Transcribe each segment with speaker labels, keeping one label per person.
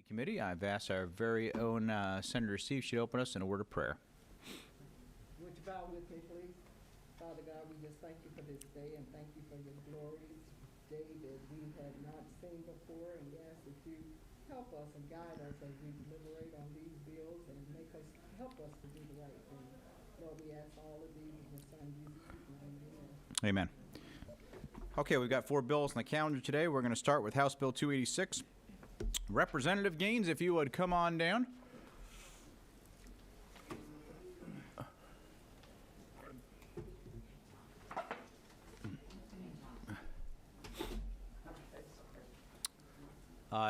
Speaker 1: Committee. I've asked our very own Senator Steve should open us in a word of prayer.
Speaker 2: Would you bow with me, please? Father God, we just thank you for this day and thank you for your glorious day that we have not seen before, and we ask that you help us and guide us as we deliberate on these bills and help us to do the right thing. Lord, we ask all of these in your Son Jesus' name.
Speaker 1: Amen. Okay, we've got 4 bills on the calendar today. We're going to start with House Bill 286. Representative Gaines, if you would come on down.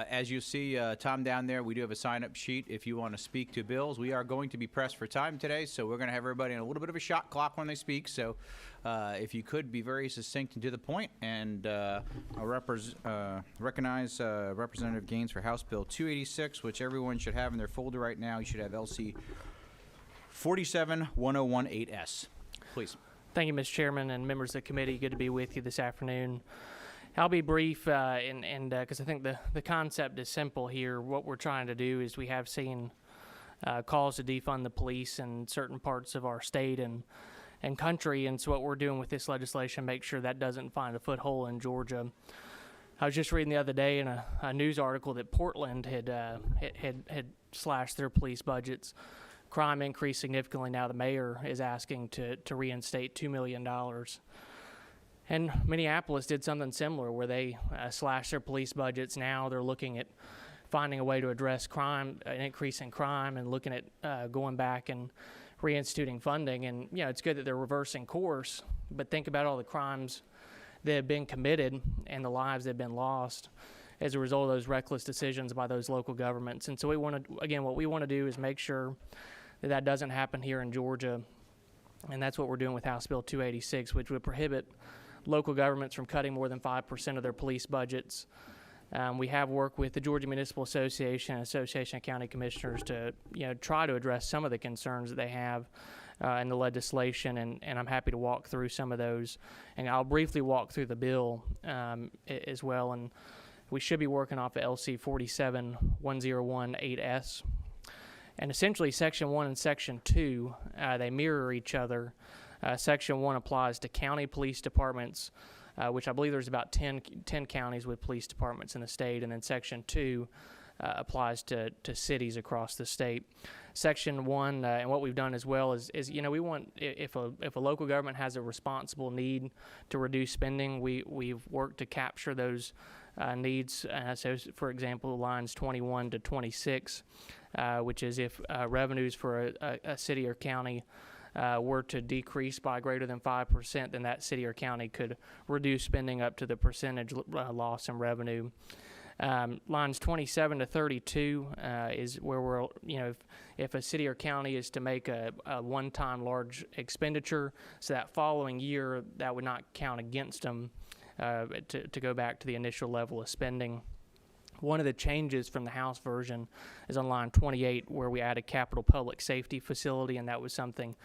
Speaker 1: As you see, Tom, down there, we do have a sign-up sheet if you want to speak to bills. We are going to be pressed for time today, so we're going to have everybody in a little bit of a shot clock when they speak. So if you could be very succinct and to the point, and I'll recognize Representative Gaines for House Bill 286, which everyone should have in their folder right now. You should have LC 471018S. Please.
Speaker 3: Thank you, Mr. Chairman and members of the committee. Good to be with you this afternoon. I'll be brief, because I think the concept is simple here. What we're trying to do is we have seen calls to defund the police in certain parts of our state and country, and so what we're doing with this legislation, make sure that doesn't find a foothold in Georgia. I was just reading the other day in a news article that Portland had slashed their police budgets. Crime increased significantly. Now the mayor is asking to reinstate $2 million. And Minneapolis did something similar where they slashed their police budgets. Now they're looking at finding a way to address crime, an increase in crime, and looking at going back and reinstituting funding. And, it's good that they're reversing course, but think about all the crimes that have been committed and the lives that have been lost as a result of those reckless decisions by those local governments. And so what we want to do is make sure that doesn't happen here in Georgia. And that's what we're doing with House Bill 286, which would prohibit local governments from cutting more than 5% of their police budgets. We have worked with the Georgia Municipal Association and Association of County Commissioners to try to address some of the concerns that they have in the legislation, and I'm happy to walk through some of those. And I'll briefly walk through the bill as well. And we should be working off of LC 471018S. And essentially, Section 1 and Section 2, they mirror each other. Section 1 applies to county police departments, which I believe there's about 10 counties with police departments in the state, and then Section 2 applies to cities across the state. Section 1, and what we've done as well is we want, if a local government has a responsible need to reduce spending, we've worked to capture those needs. So, for example, lines 21 to 26, which is if revenues for a city or county were to decrease by greater than 5%, then that city or county could reduce spending up to the percentage loss in revenue. Lines 27 to 32 is where we're, if a city or county is to make a one-time large expenditure, so that following year that would not count against them to go back to the initial level of spending. One of the changes from the House version is on line 28, where we added capital public safety facility, and that was something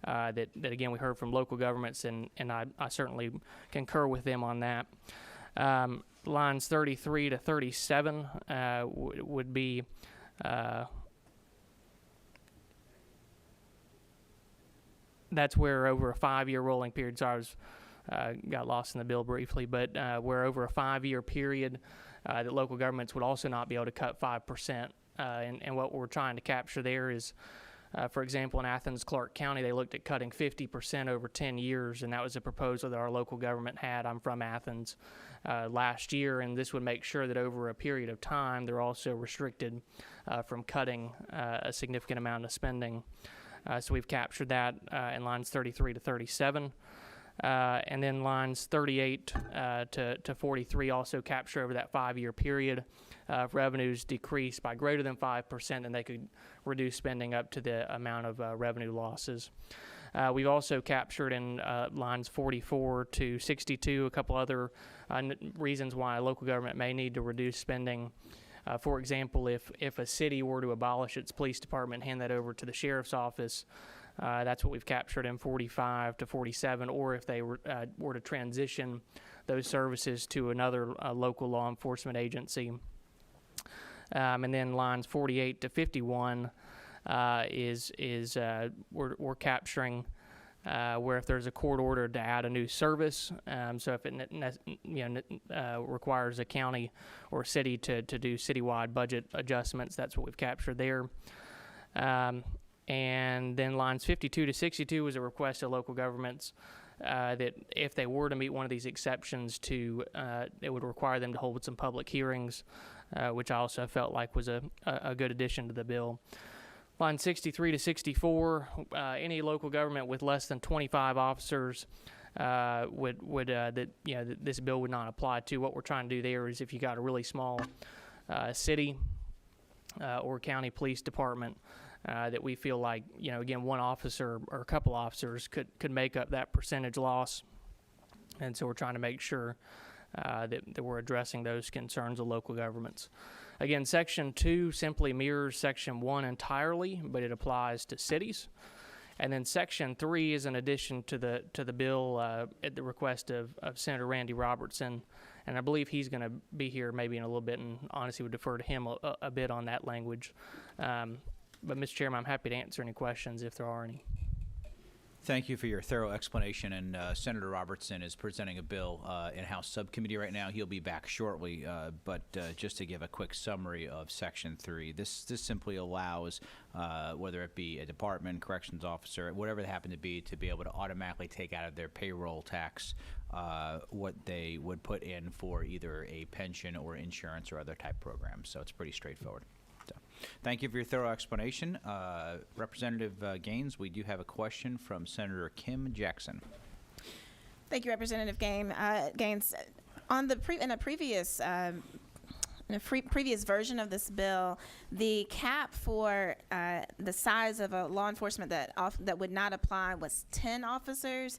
Speaker 3: that again, we heard from local governments, and I certainly concur with them on that. Lines 33 to 37 would be that's where over a 5-year rolling period, sorry, I got lost in the bill briefly, but where over a 5-year period, that local governments would also not be able to cut 5%. And what we're trying to capture there is, for example, in Athens-Clarke County, they looked at cutting 50% over 10 years, and that was a proposal that our local government had. I'm from Athens last year, and this would make sure that over a period of time, they're also restricted from cutting a significant amount of spending. So we've captured that in lines 33 to 37. And then lines 38 to 43 also capture over that 5-year period. If revenues decrease by greater than 5%, then they could reduce spending up to the amount of revenue losses. We've also captured in lines 44 to 62 a couple other reasons why a local government may need to reduce spending. For example, if a city were to abolish its police department and hand that over to the sheriff's office, that's what we've captured in 45 to 47, or if they were to transition those services to another local law enforcement agency. And then lines 48 to 51 we're capturing where if there's a court order to add a new service, so if it requires a county or city to do citywide budget adjustments, that's what we've captured there. And then lines 52 to 62 was a request of local governments that if they were to meet one of these exceptions, it would require them to hold some public hearings, which I also felt like was a good addition to the bill. Line 63 to 64, any local government with less than 25 officers this bill would not apply to. What we're trying to do there is if you got a really small city or county police department that we feel like, again, one officer or a couple officers could make up that percentage loss. And so we're trying to make sure that we're addressing those concerns of local governments. Again, Section 2 simply mirrors Section 1 entirely, but it applies to cities. And then Section 3 is an addition to the bill at the request of Senator Randy Robertson, and I believe he's going to be here maybe in a little bit, and honestly would defer to him a bit on that language. But, Mr. Chairman, I'm happy to answer any questions if there are any.
Speaker 1: Thank you for your thorough explanation. And Senator Robertson is presenting a bill in House Subcommittee right now. He'll be back shortly. But just to give a quick summary of Section 3, this simply allows, whether it be a department, corrections officer, whatever they happen to be able to automatically take out of their payroll tax what they would put in for either a pension or insurance or other type program. So it's pretty straightforward. Thank you for your thorough explanation. Representative Gaines, we do have a question from Senator Kim Jackson.
Speaker 4: Thank you, Representative Gaines. On the previous version of this bill, the cap for the size of a law enforcement that would not apply was 10 officers.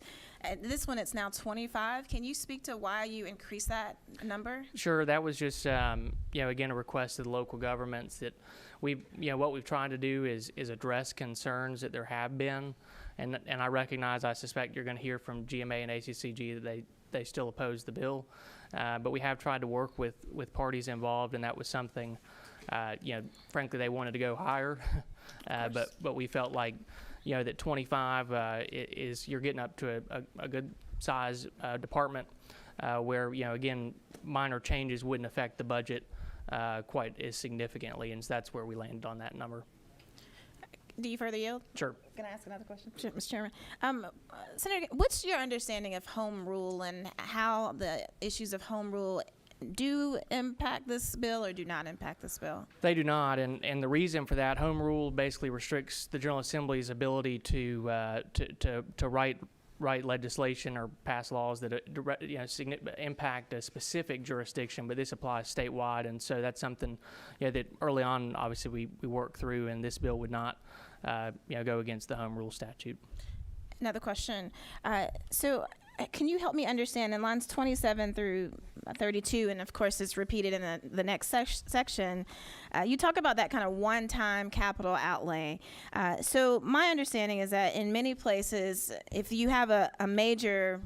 Speaker 4: This one, it's now 25. Can you speak to why you increased that number?
Speaker 3: Sure. That was just, again, a request of the local governments that what we've tried to do is address concerns that there have been. And I recognize, I suspect you're going to hear from GMA and ACCG that they still oppose the bill. But we have tried to work with parties involved, and that was something, frankly, they wanted to go higher. But we felt like, that 25 you're getting up to a good size department where, again, minor changes wouldn't affect the budget quite as significantly, and so that's where we landed on that number.
Speaker 4: Do you further yield?
Speaker 3: Sure.
Speaker 4: Can I ask another question? Sure, Mr. Chairman. Senator, what's your understanding of home rule and how the issues of home rule do impact this bill or do not impact this bill?
Speaker 3: They do not, and the reason for that, home rule basically restricts the General Assembly's ability to write legislation or pass laws that impact a specific jurisdiction, but this applies statewide, and so that's something that early on, obviously, we worked through, and this bill would not go against the home rule statute.
Speaker 4: Another question. So can you help me understand in lines 27 through 32, and of course it's repeated in the next section, you talk about that kind of one-time capital outlay. So my understanding is that in many places, if you have a major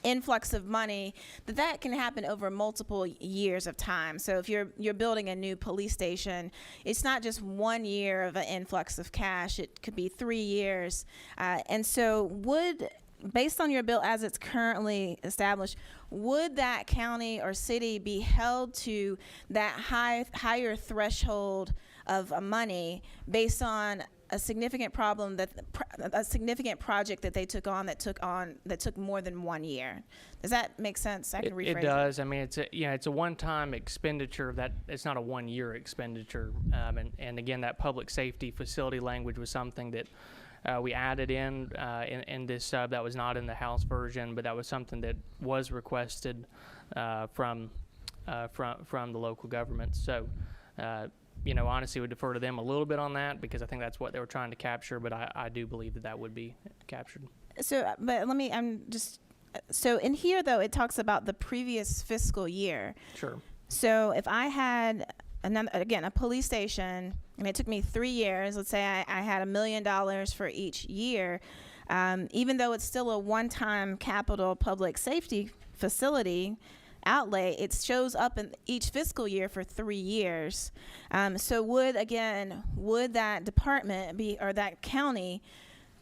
Speaker 4: influx of money, that can happen over multiple years of time. So if you're building a new police station, it's not just 1 year of an influx of cash, it could be 3 years. And so based on your bill as it's currently established, would that county or city be held to that higher threshold of money based on a significant project that they took on that took more than 1 year? Does that make sense? I can rephrase it.
Speaker 3: It does. I mean, it's a one-time expenditure. That it's not a 1 year expenditure. And again, that public safety facility language was something that we added in this sub. That was not in the House version, but that was something that was requested from the local government. So, honestly, would defer to them a little bit on that because I think that's what they were trying to capture. But I do believe that would be captured. So,
Speaker 4: but so in here though, it talks about the previous fiscal year.
Speaker 3: Sure.
Speaker 4: So if I had a police station, and it took me 3 years, let's say I had $1 million for each year, even though it's still a one-time capital public safety facility, outlay, it shows up in each fiscal year for 3 years. So would that department or that county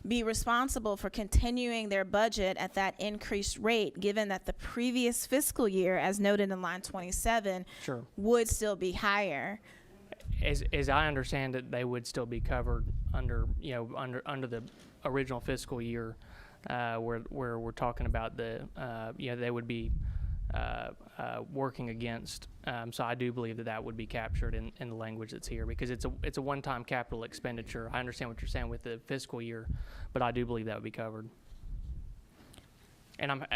Speaker 4: be responsible for continuing their budget at that increased rate, given that the previous fiscal year, as noted in line 27,
Speaker 3: Sure.
Speaker 4: would still be higher?
Speaker 3: As I understand it, they would still be covered under the original fiscal year, where we're talking about they would be working against. So I do believe that would be captured in the language that's here, because it's a one-time capital expenditure. I understand what you're saying with the fiscal year, but I do believe that would be covered. And I'm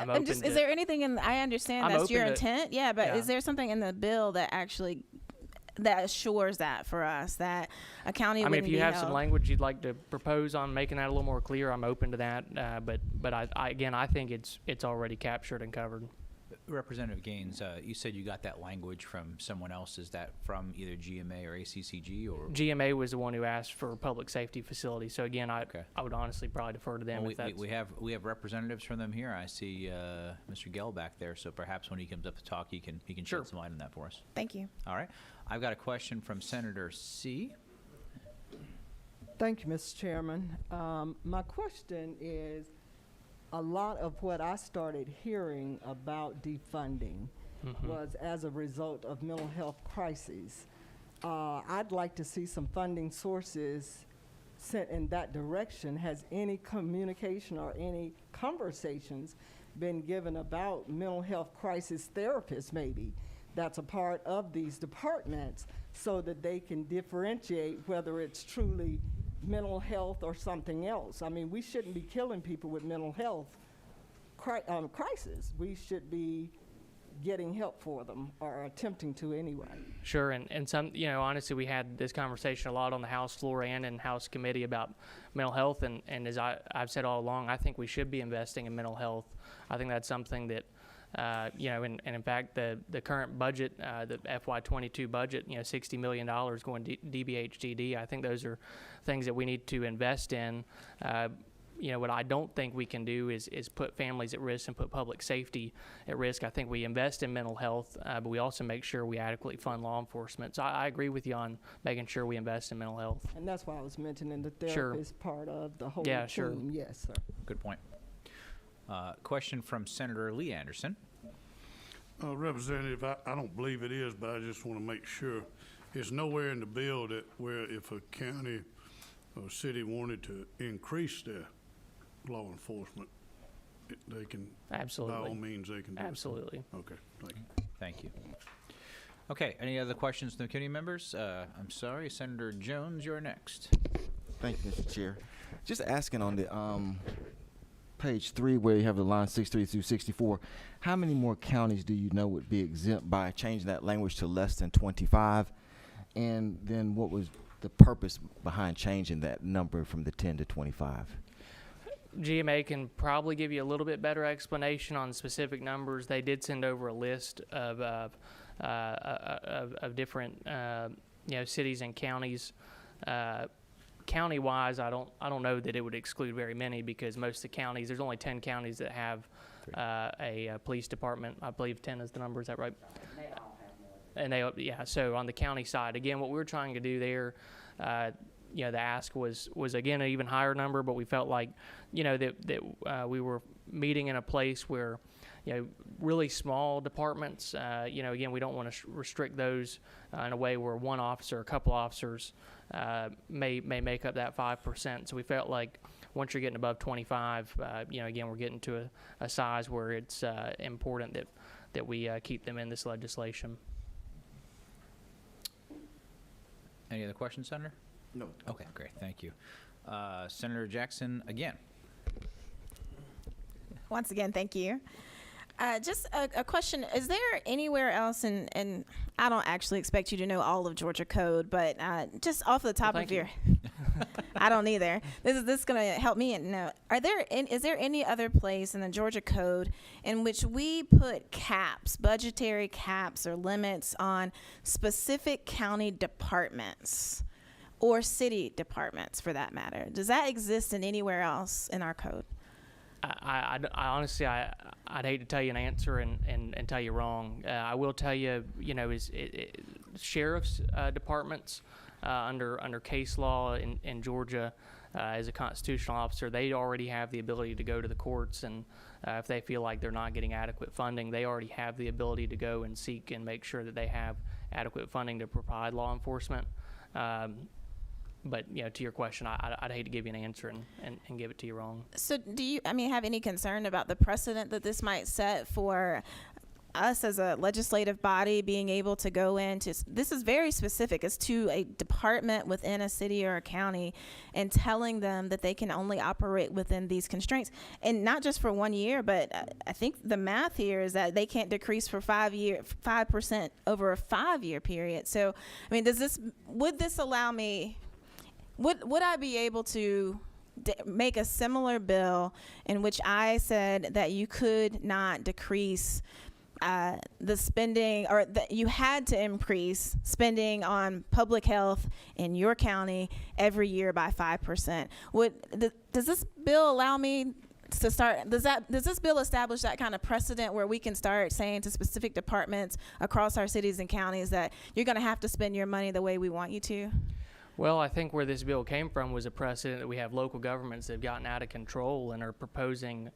Speaker 3: open.
Speaker 4: Is there anything I understand
Speaker 3: I'm
Speaker 4: that's your
Speaker 3: open to-
Speaker 4: intent? Yeah, but
Speaker 3: Yeah.
Speaker 4: is there something in the bill that actually assures that for us, that a county
Speaker 3: I mean,
Speaker 4: wouldn't
Speaker 3: if you
Speaker 4: be
Speaker 3: have
Speaker 4: held?
Speaker 3: some language you'd like to propose on making that a little more clear, I'm open to that. But I think it's already captured and covered.
Speaker 1: Representative Gaines, you said you got that language from someone else. Is that from either GMA or ACCG or?
Speaker 3: GMA was the one who asked for public safety facilities. So again, I
Speaker 1: Okay.
Speaker 3: would honestly probably defer to them.
Speaker 1: Well,
Speaker 3: if that's,
Speaker 1: we have representatives from them here. I see Mr. Gell back there, so perhaps when he comes up to talk, he can
Speaker 3: Sure.
Speaker 1: shed some light on that for us.
Speaker 4: Thank you.
Speaker 1: All right, I've got a question from Senator C.
Speaker 2: Thank you, Mr. Chairman. My question is, a lot of what I started hearing about defunding was as a result of mental health crises. I'd like to see some funding sources sent in that direction. Has any communication or any conversations been given about mental health crisis therapists, maybe, that's a part of these departments, so that they can differentiate whether it's truly mental health or something else? I mean, we shouldn't be killing people with mental health crisis. We should be getting help for them, or attempting to anyway.
Speaker 3: Sure, and some, honestly, we had this conversation a lot on the House floor and in House committee about mental health, and as I've said all along, I think we should be investing in mental health. I think that's something that, and in fact, the current budget, the FY22 budget, $60 million going to DBHDD, I think those are things that we need to invest in. What I don't think we can do is put families at risk and put public safety at risk. I think we invest in mental health, but we also make sure we adequately fund law enforcement. So I agree with you on making sure we invest in mental health.
Speaker 2: And that's why I was mentioning the
Speaker 3: Sure.
Speaker 2: therapist part of the whole
Speaker 3: Yeah,
Speaker 2: team.
Speaker 3: sure.
Speaker 2: Yes, sir.
Speaker 1: Good point. Question from Senator Lee Anderson.
Speaker 5: Representative, I don't believe it is, but I just want to make sure. It's nowhere in the bill that where if a county or city wanted to increase their law enforcement, they can,
Speaker 3: Absolutely.
Speaker 5: by all means, they can do it.
Speaker 3: Absolutely.
Speaker 5: Okay, thank you.
Speaker 1: Thank you. Okay, any other questions from the committee members? I'm sorry, Senator Jones, you're next.
Speaker 6: Thank you, Mr. Chair. Just asking on the page 3 where you have the line 63 through 64, how many more counties do you know would be exempt by changing that language to less than 25? And then what was the purpose behind changing that number from the 10 to 25?
Speaker 3: GMA can probably give you a little bit better explanation on specific numbers. They did send over a list of different cities and counties. County-wise, I don't know that it would exclude very many, because most of the counties, there's only 10 counties that have a police department. I believe 10 is the number. Is that right? And so on the county side, again, what we're trying to do there, the ask was again an even higher number, but we felt like, that we were meeting in a place where, really small departments, again, we don't want to restrict those in a way where one officer, a couple officers may make up that 5%. So we felt like once you're getting above 25, again, we're getting to a size where it's important that we keep them in this legislation.
Speaker 1: Any other questions, Senator?
Speaker 6: No.
Speaker 1: Okay, great, thank you. Senator Jackson, again.
Speaker 4: Once again, thank you. Just a question. Is there anywhere else, and I don't actually expect you to know all of Georgia code, but just off the top
Speaker 3: Well,
Speaker 4: of
Speaker 3: thank
Speaker 4: your, I don't either. This is going to help me know. Is there any other place in the Georgia code in which we put caps, budgetary caps or limits on specific county departments or city departments, for that matter? Does that exist in anywhere else in our code?
Speaker 3: I honestly, I'd hate to tell you an answer and tell you wrong. I will tell you, sheriff's departments under case law in Georgia, as a constitutional officer, they already have the ability to go to the courts, and if they feel like they're not getting adequate funding, they already have the ability to go and seek and make sure that they have adequate funding to provide law enforcement. But to your question, I'd hate to give you an answer and give it to you wrong.
Speaker 4: So do you, have any concern about the precedent that this might set for us as a legislative body being able to go into, this is very specific, it's to a department within a city or a county, and telling them that they can only operate within these constraints, and not just for 1 year, but I think the math here is that they can't decrease for 5% over a 5-year period. So, would this allow me, would I be able to make a similar bill in which I said that you could not decrease the spending, or that you had to increase spending on public health in your county every year by 5%? Does this bill allow me to start? Does this bill establish that kind of precedent where we can start saying to specific departments across our cities and counties that you're going to have to spend your money the way we want you to?
Speaker 3: Well, I think where this bill came from was a precedent that we have local governments that have gotten out of control and are proposing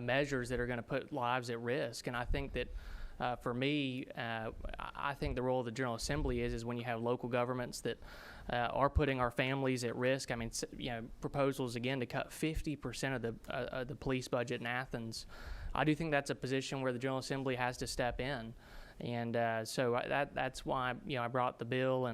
Speaker 3: measures that are going to put lives at risk. And I think that for me, I think the role of the General Assembly is when you have local governments that are putting our families at risk. Proposals again to cut 50% of the police budget in Athens. I do think that's a position where the General Assembly has to step in, and so that's why I brought the bill,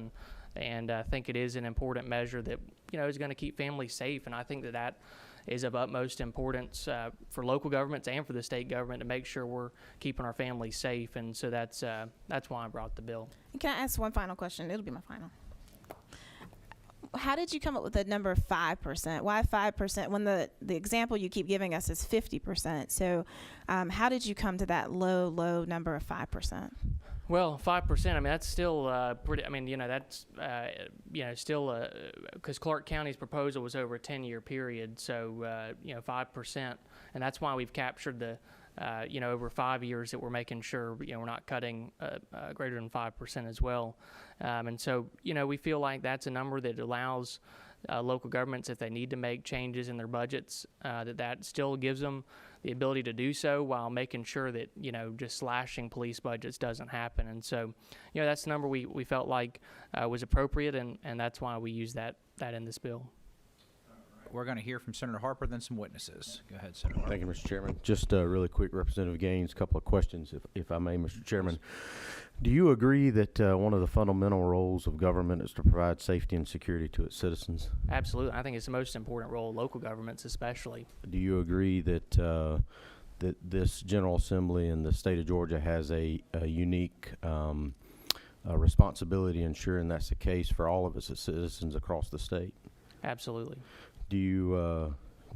Speaker 3: and I think it is an important measure that is going to keep families safe. And I think that is of utmost importance for local governments and for the state government to make sure we're keeping our families safe. And so that's why I brought the bill.
Speaker 4: Can I ask one final question? It'll be my final. How did you come up with the number 5%? Why 5% when the example you keep giving us is 50%? So how did you come to that low number of 5%?
Speaker 3: Well, 5%. That's still pretty. That's still because Clark County's proposal was over a 10-year period. So 5%, and that's why we've captured the over 5 years that we're making sure we're not cutting greater than 5% as well. And so we feel like that's a number that allows local governments, if they need to make changes in their budgets, that still gives them the ability to do so while making sure that just slashing police budgets doesn't happen. And so that's the number we felt like was appropriate, and that's why we use that in this bill.
Speaker 1: We're going to hear from Senator Harper, then some witnesses. Go ahead, Senator Harper.
Speaker 7: Thank you, Mr. Chairman. Just really quick, Representative Gaines, a couple of questions, if I may, Mr. Chairman. Do you agree that one of the fundamental roles of government is to provide safety and security to its citizens?
Speaker 3: Absolutely. I think it's the most important role of local governments especially.
Speaker 7: Do you agree that that this General Assembly in the state of Georgia has a unique responsibility ensuring that's the case for all of its citizens across the state?
Speaker 3: Absolutely.
Speaker 7: Do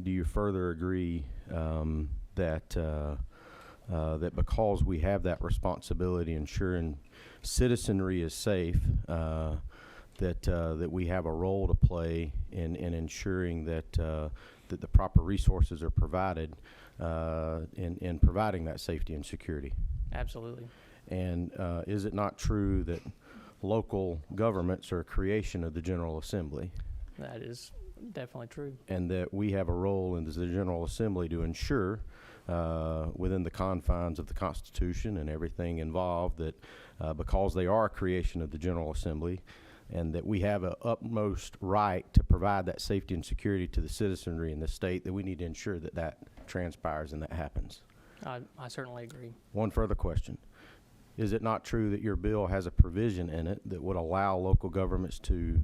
Speaker 7: you further agree that that because we have that responsibility ensuring citizenry is safe, that we have a role to play in ensuring that that the proper resources are provided in providing that safety and security?
Speaker 3: Absolutely.
Speaker 7: And is it not true that local governments are a creation of the General Assembly?
Speaker 3: That is definitely true.
Speaker 7: And that we have a role in the General Assembly to ensure within the confines of the Constitution and everything involved that because they are a creation of the General Assembly, and that we have an utmost right to provide that safety and security to the citizenry in the state, that we need to ensure that that transpires and that happens.
Speaker 3: I certainly agree.
Speaker 7: One further question. Is it not true that your bill has a provision in it that would allow local governments to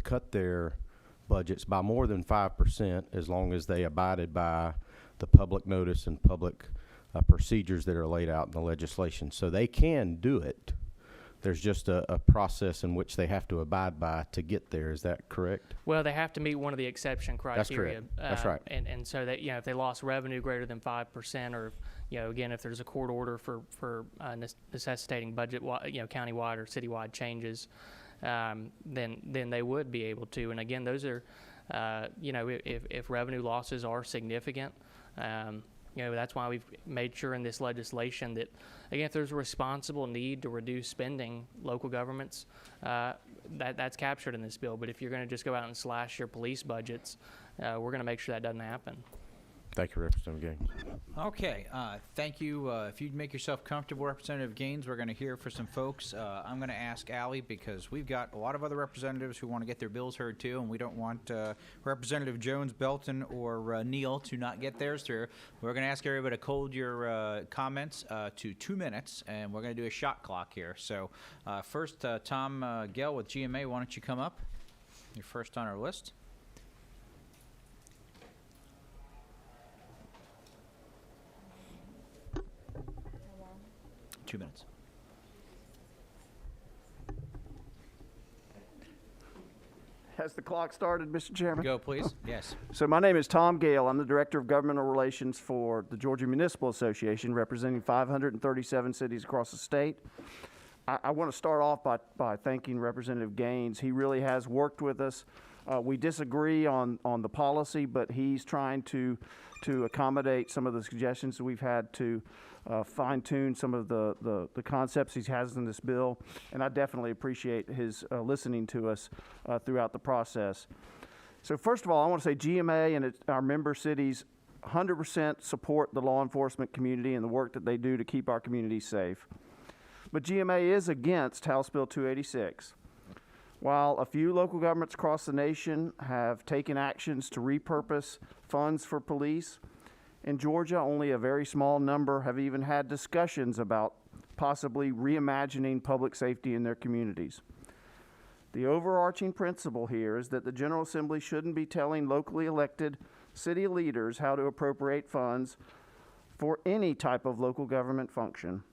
Speaker 7: cut their budgets by more than 5% as long as they abided by the public notice and public procedures that are laid out in the legislation? So they can do it. There's just a process in which they have to abide by to get there. Is that correct?
Speaker 3: Well, they have to meet one of the exception criteria.
Speaker 7: That's correct.
Speaker 3: That's right. And so that if they lost revenue greater than 5%, or again, if there's a court order for necessitating budget countywide or citywide changes, then they would be able to. And again, those are if revenue losses are significant, That's why we've made sure in this legislation that, again, if there's a responsible need to reduce spending, local governments, that's captured in this bill. But if you're going to just go out and slash your police budgets, we're going to make sure that doesn't happen.
Speaker 7: Thank you, Representative Gaines.
Speaker 1: Okay, thank you. If you'd make yourself comfortable, Representative Gaines, we're going to hear for some folks. I'm going to ask Allie, because we've got a lot of other representatives who want to get their bills heard too, and we don't want Representative Jones, Belton, or Neal to not get theirs through. We're going to ask everybody to hold your comments to 2 minutes, and we're going to do a shot clock here. So first, Tom Gale with GMA, why don't you come up? You're first on our list. .2 minutes.
Speaker 8: Has the clock started, Mr. Chairman?
Speaker 1: Go, please. Yes.
Speaker 8: So my name is Tom Gale. I'm the Director of Governmental Relations for the Georgia Municipal Association, representing 537 cities across the state. I want to start off by thanking Representative Gaines. He really has worked with us. We disagree on the policy, but he's trying to accommodate some of the suggestions that we've had to fine-tune some of the concepts he has in this bill, and I definitely appreciate his listening to us throughout the process. So first of all, I want to say GMA and our member cities 100% support the law enforcement community and the work that they do to keep our communities safe. But GMA is against House Bill 286. While a few local governments across the nation have taken actions to repurpose funds for police, in Georgia, only a very small number have even had discussions about possibly reimagining public safety in their communities. The overarching principle here is that the General Assembly shouldn't be telling locally elected city leaders how to appropriate funds for any type of local government function.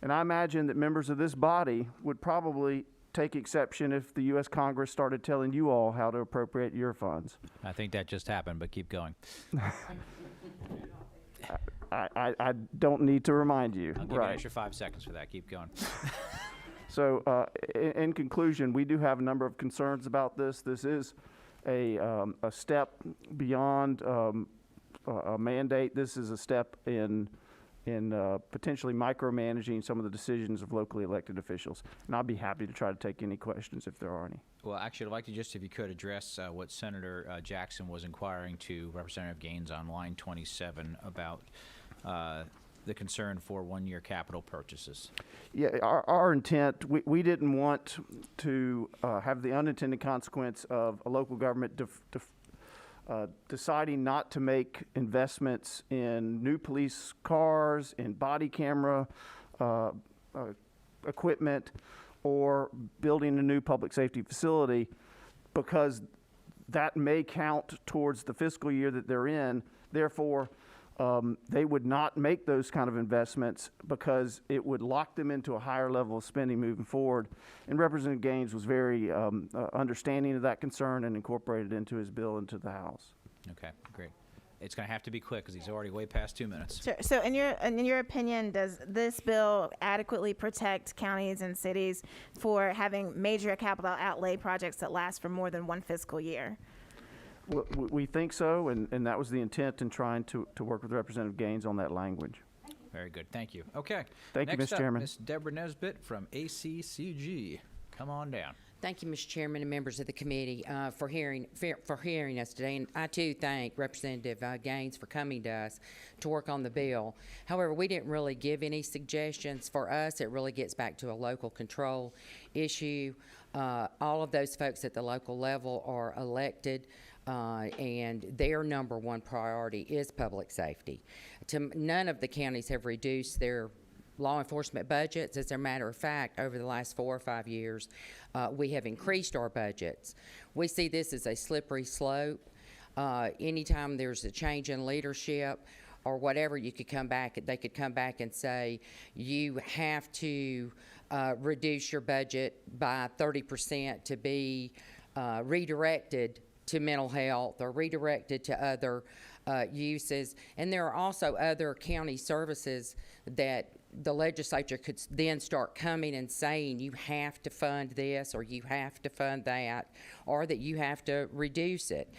Speaker 8: And I imagine that members of this body would probably take exception if the U.S. Congress started telling you all how to appropriate your funds.
Speaker 1: I think that just happened, but keep going.
Speaker 8: I don't need to remind you.
Speaker 1: I'll give you an extra 5 seconds for that. Keep going.
Speaker 8: So in conclusion, we do have a number of concerns about this. This is a step beyond a mandate. This is a step in potentially micromanaging some of the decisions of locally elected officials. And I'll be happy to try to take any questions if there are any.
Speaker 1: Well, actually, I'd like to just, if you could, address what Senator Jackson was inquiring to Representative Gaines on line 27 about the concern for one-year capital purchases.
Speaker 8: Yeah, our intent, we didn't want to have the unintended consequence of a local government deciding not to make investments in new police cars, in body camera equipment, or building a new public safety facility, because that may count towards the fiscal year that they're in. Therefore, they would not make those kind of investments because it would lock them into a higher level of spending moving forward. And Representative Gaines was very understanding of that concern and incorporated it into his bill into the House.
Speaker 1: Okay, great. It's going to have to be quick because he's already way past 2 minutes.
Speaker 4: Sure. So in your opinion, does this bill adequately protect counties and cities for having major capital outlay projects that last for more than one fiscal year?
Speaker 8: We think so, and that was the intent in trying to work with Representative Gaines on that language.
Speaker 1: Very good. Thank you. Okay.
Speaker 8: Thank you,
Speaker 1: Next
Speaker 8: Mr.
Speaker 1: up,
Speaker 8: Chairman.
Speaker 1: Ms. Deborah Nesbitt from ACCG. Come on down.
Speaker 9: Thank you, Mr. Chairman and members of the committee for hearing us today. And I, too, thank Representative Gaines for coming to us to work on the bill. However, we didn't really give any suggestions. For us, it really gets back to a local control issue. All of those folks at the local level are elected, and their number one priority is public safety. None of the counties have reduced their law enforcement budgets. As a matter of fact, over the last 4 or 5 years, we have increased our budgets. We see this as a slippery slope. Anytime there's a change in leadership or whatever, they could come back and say, you have to reduce your budget by 30% to be redirected to mental health or redirected to other uses. And there are also other county services that the legislature could then start coming and saying you have to fund this or you have to fund that or that you have to reduce it.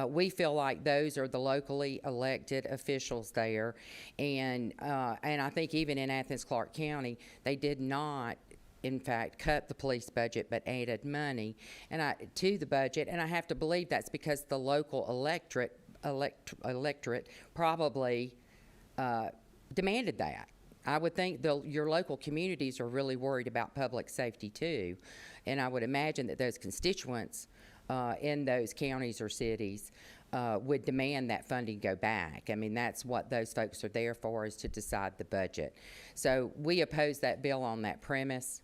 Speaker 9: We feel like those are the locally elected officials there, and I think even in Athens-Clarke County, they did not, in fact, cut the police budget but added money to the budget, and I have to believe that's because the local electorate probably demanded that. I would think your local communities are really worried about public safety too, and I would imagine that those constituents in those counties or cities would demand that funding go back. I mean, that's what those folks are there for, is to decide the budget. So we oppose that bill on that premise,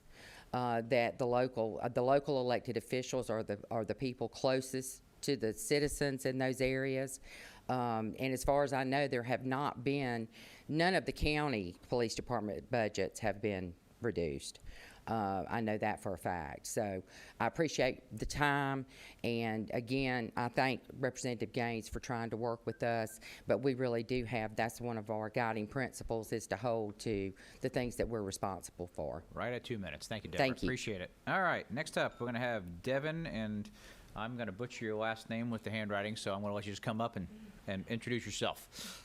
Speaker 9: that the local elected officials are the people closest to the citizens in those areas. And as far as I know, there have not been, none of the county police department budgets have been reduced. I know that for a fact. So I appreciate the time, and again, I thank Representative Gaines for trying to work with us, but we really do have, that's one of our guiding principles, is to hold to the things that we're responsible for.
Speaker 1: Right at 2 minutes. Thank you, Deborah.
Speaker 9: Thank you.
Speaker 1: Appreciate it. All right, next up, we're going to have Devin, and I'm going to butcher your last name with the handwriting, so I'm going to let you just come up and introduce yourself.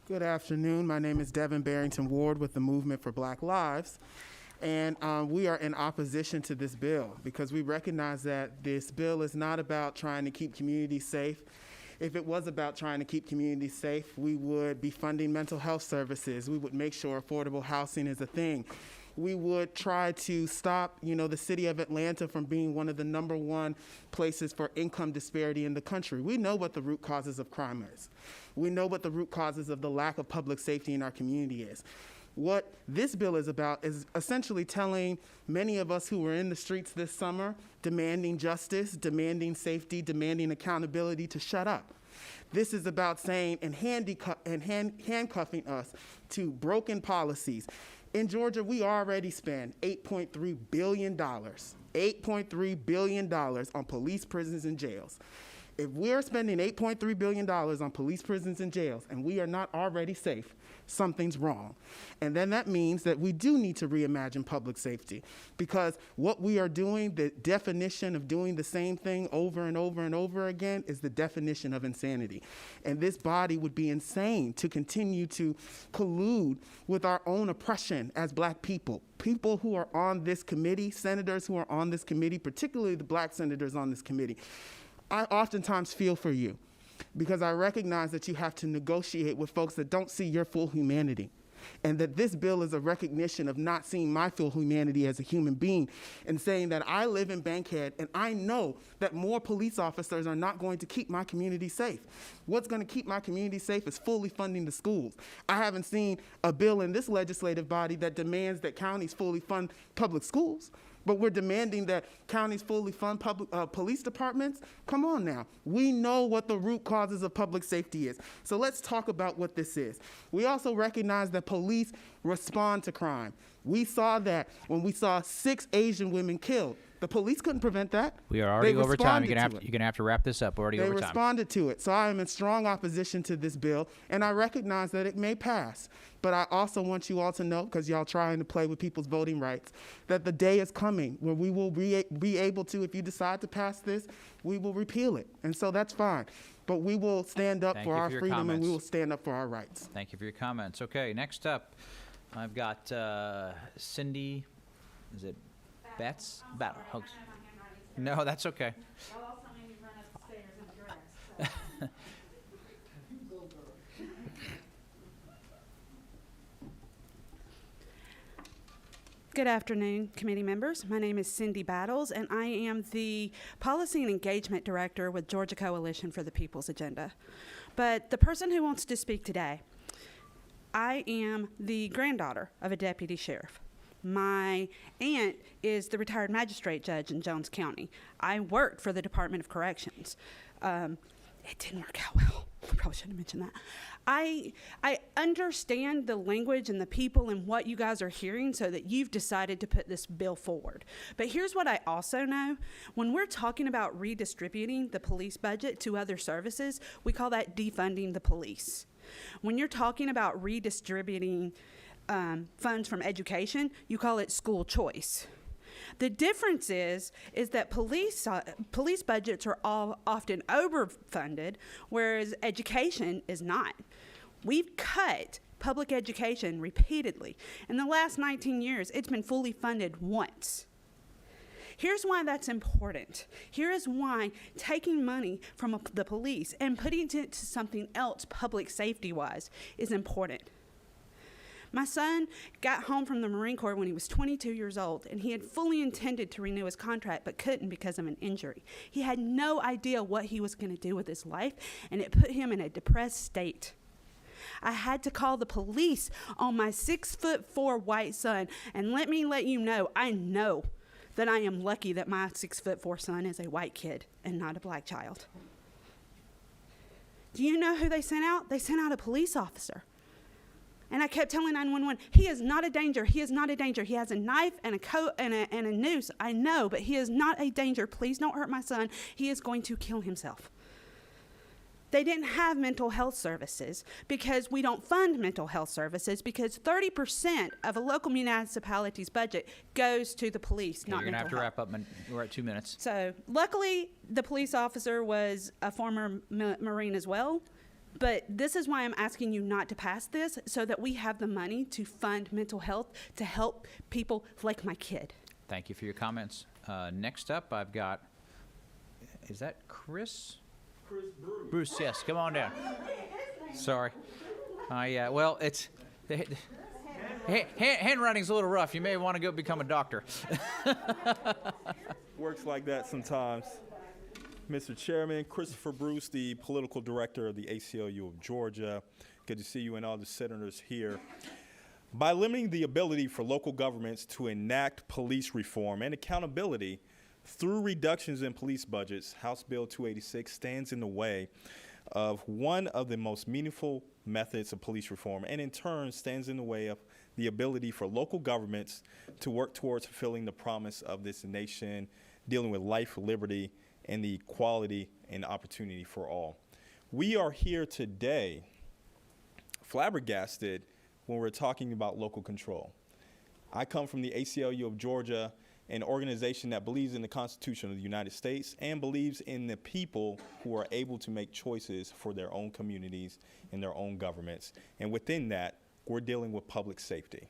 Speaker 10: Good afternoon. My name is Devin Barrington Ward with the Movement for Black Lives. And we are in opposition to this bill because we recognize that this bill is not about trying to keep communities safe. If it was about trying to keep communities safe, we would be funding mental health services. We would make sure affordable housing is a thing. We would try to stop, the city of Atlanta from being one of the #1 places for income disparity in the country. We know what the root causes of crime is. We know what the root causes of the lack of public safety in our community is. What this bill is about is essentially telling many of us who were in the streets this summer, demanding justice, demanding safety, demanding accountability, to shut up. This is about saying and handcuffing us to broken policies. In Georgia, we already spend $8.3 billion on police, prisons, and jails. If we're spending $8.3 billion on police, prisons, and jails, and we are not already safe, something's wrong. And then that means that we do need to reimagine public safety, because what we are doing, the definition of doing the same thing over and over and over again, is the definition of insanity. And this body would be insane to continue to collude with our own oppression as black people. People who are on this committee, senators who are on this committee, particularly the black senators on this committee, I oftentimes feel for you, because I recognize that you have to negotiate with folks that don't see your full humanity, and that this bill is a recognition of not seeing my full humanity as a human being, and saying that I live in Bankhead and I know that more police officers are not going to keep my community safe. What's going to keep my community safe is fully funding the schools. I haven't seen a bill in this legislative body that demands that counties fully fund public schools. But we're demanding that counties fully fund public police departments. Come on now. We know what the root causes of public safety is. So let's talk about what this is. We also recognize that police respond to crime. We saw that when we saw 6 Asian women killed. The police couldn't prevent that.
Speaker 1: We are already over time. You're
Speaker 10: responded to it.
Speaker 1: going to have to wrap this up. We're already
Speaker 10: They
Speaker 1: over time.
Speaker 10: responded to it. So I am in strong opposition to this bill, and I recognize that it may pass. But I also want you all to know, because y'all trying to play with people's voting rights, that the day is coming where we will be able to, if you decide to pass this, we will repeal it. And so that's fine. But we will stand up
Speaker 1: Thank
Speaker 10: for
Speaker 1: you
Speaker 10: our
Speaker 1: for your
Speaker 10: freedom, and
Speaker 1: comments.
Speaker 10: we will stand up for our rights.
Speaker 1: Thank you for your comments. Okay, next up, I've got Cindy, is it Betts? Battle. No, that's okay.
Speaker 11: Good afternoon, committee members. My name is Cindy Battles, and I am the Policy and Engagement Director with Georgia Coalition for the People's Agenda. But the person who wants to speak today, I am the granddaughter of a deputy sheriff. My aunt is the retired magistrate judge in Jones County. I worked for the Department of Corrections. It didn't work out well. I probably shouldn't have mentioned that. I understand the language and the people and what you guys are hearing, so that you've decided to put this bill forward. But here's what I also know. When we're talking about redistributing the police budget to other services, we call that defunding the police. When you're talking about redistributing funds from education, you call it school choice. The difference is that police budgets are all often overfunded, whereas education is not. We've cut public education repeatedly. In the last 19 years, it's been fully funded once. Here's why that's important. Here is why taking money from the police and putting it into something else public safety-wise is important. My son got home from the Marine Corps when he was 22 years old, and he had fully intended to renew his contract but couldn't because of an injury. He had no idea what he was going to do with his life, and it put him in a depressed state. I had to call the police on my 6'4" white son, and let me let you know, I know that I am lucky that my 6'4" son is a white kid and not a black child. Do you know who they sent out? They sent out a police officer. And I kept telling 911, he is not a danger. He is not a danger. He has a knife and a coat and a noose. I know, but he is not a danger. Please don't hurt my son. He is going to kill himself. They didn't have mental health services because we don't fund mental health services because 30% of a local municipality's budget goes to the police, not
Speaker 1: You're going to have to
Speaker 11: mental
Speaker 1: wrap up. We're at 2 minutes.
Speaker 11: So luckily, the police officer was a former Marine as well. But this is why I'm asking you not to pass this, so that we have the money to fund mental health to help people like my kid.
Speaker 1: Thank you for your comments. Next up, I've got, is that Chris? Chris Bruce. Bruce, yes. Come on down. Sorry. Well, it's, handwriting's a little rough. You may want to go become a doctor.
Speaker 12: Works like that sometimes. Mr. Chairman, Christopher Bruce, the political director of the ACLU of Georgia. Good to see you and all the senators here. By limiting the ability for local governments to enact police reform and accountability through reductions in police budgets, House Bill 286 stands in the way of one of the most meaningful methods of police reform, and in turn stands in the way of the ability for local governments to work towards fulfilling the promise of this nation, dealing with life, liberty, and the equality and opportunity for all. We are here today flabbergasted when we're talking about local control. I come from the ACLU of Georgia, an organization that believes in the Constitution of the United States and believes in the people who are able to make choices for their own communities and their own governments. And within that, we're dealing with public safety.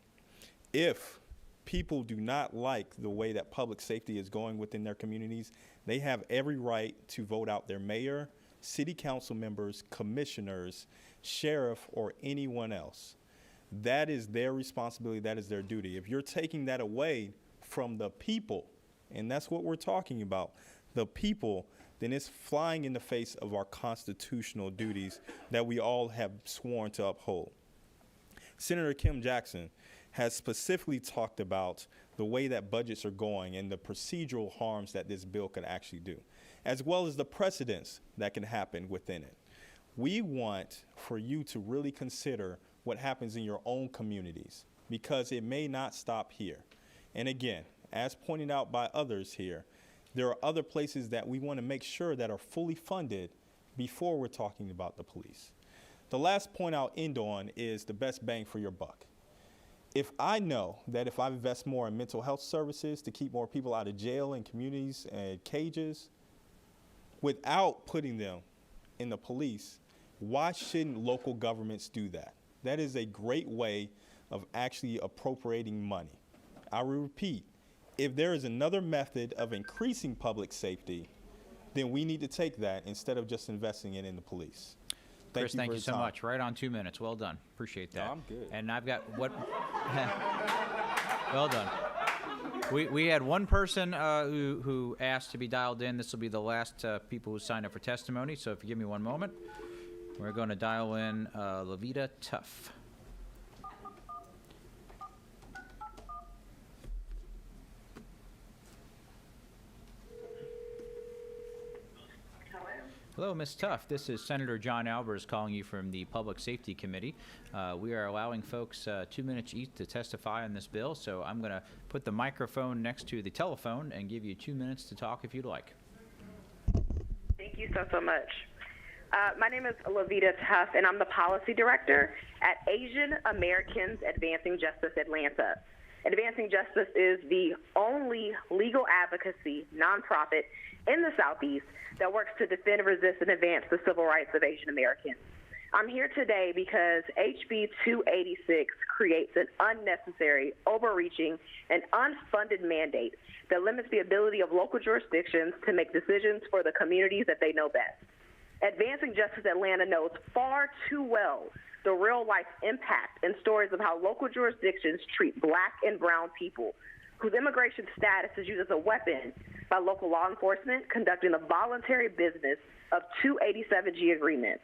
Speaker 12: If people do not like the way that public safety is going within their communities, they have every right to vote out their mayor, city council members, commissioners, sheriff, or anyone else. That is their responsibility. That is their duty. If you're taking that away from the people, and that's what we're talking about, the people, then it's flying in the face of our constitutional duties that we all have sworn to uphold. Senator Kim Jackson has specifically talked about the way that budgets are going and the procedural harms that this bill could actually do, as well as the precedents that can happen within it. We want for you to really consider what happens in your own communities, because it may not stop here. And again, as pointed out by others here, there are other places that we want to make sure that are fully funded before we're talking about the police. The last point I'll end on is the best bang for your buck. If I know that if I invest more in mental health services to keep more people out of jail and communities and cages, without putting them in the police, why shouldn't local governments do that? That is a great way of actually appropriating money. I will repeat, if there is another method of increasing public safety, then we need to take that instead of just investing it in the police.
Speaker 1: Chris, thank you so much. Right on 2 minutes. Well done. Appreciate that.
Speaker 12: No, I'm good.
Speaker 1: And I've got what? Well done. We had one person who asked to be dialed in. This will be the last people who signed up for testimony. So if you give me one moment, we're going to dial in Levita Tuff. Hello, Ms. Tuff. This is Senator John Albers calling you from the Public Safety Committee. We are allowing folks 2 minutes each to testify on this bill, so I'm going to put the microphone next to the telephone and give you 2 minutes to talk if you'd like.
Speaker 13: Thank you so much. My name is Lavita Tuff, and I'm the Policy Director at Asian Americans Advancing Justice Atlanta. Advancing Justice is the only legal advocacy nonprofit in the Southeast that works to defend, resist, and advance the civil rights of Asian Americans. I'm here today because HB 286 creates an unnecessary, overreaching, and unfunded mandate that limits the ability of local jurisdictions to make decisions for the communities that they know best. Advancing Justice Atlanta knows far too well the real-life impact and stories of how local jurisdictions treat Black and brown people whose immigration status is used as a weapon by local law enforcement conducting the voluntary business of 287G agreements.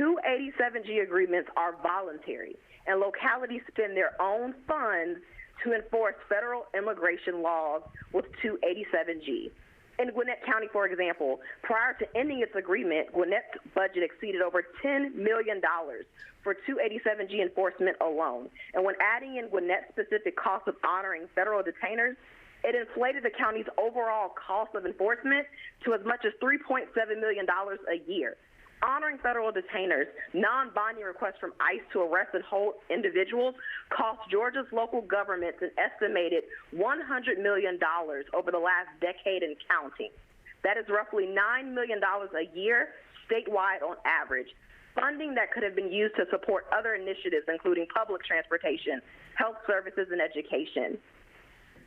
Speaker 13: 287G agreements are voluntary, and localities spend their own funds to enforce federal immigration laws with 287G. In Gwinnett County, for example, prior to ending its agreement, Gwinnett's budget exceeded over $10 million for 287G enforcement alone. And when adding in Gwinnett's specific cost of honoring federal detainers, it inflated the county's overall cost of enforcement to as much as $3.7 million a year. Honoring federal detainers, non-binding requests from ICE to arrest and hold individuals cost Georgia's local governments an estimated $100 million over the last decade and counting. That is roughly $9 million a year statewide on average, funding that could have been used to support other initiatives, including public transportation, health services, and education.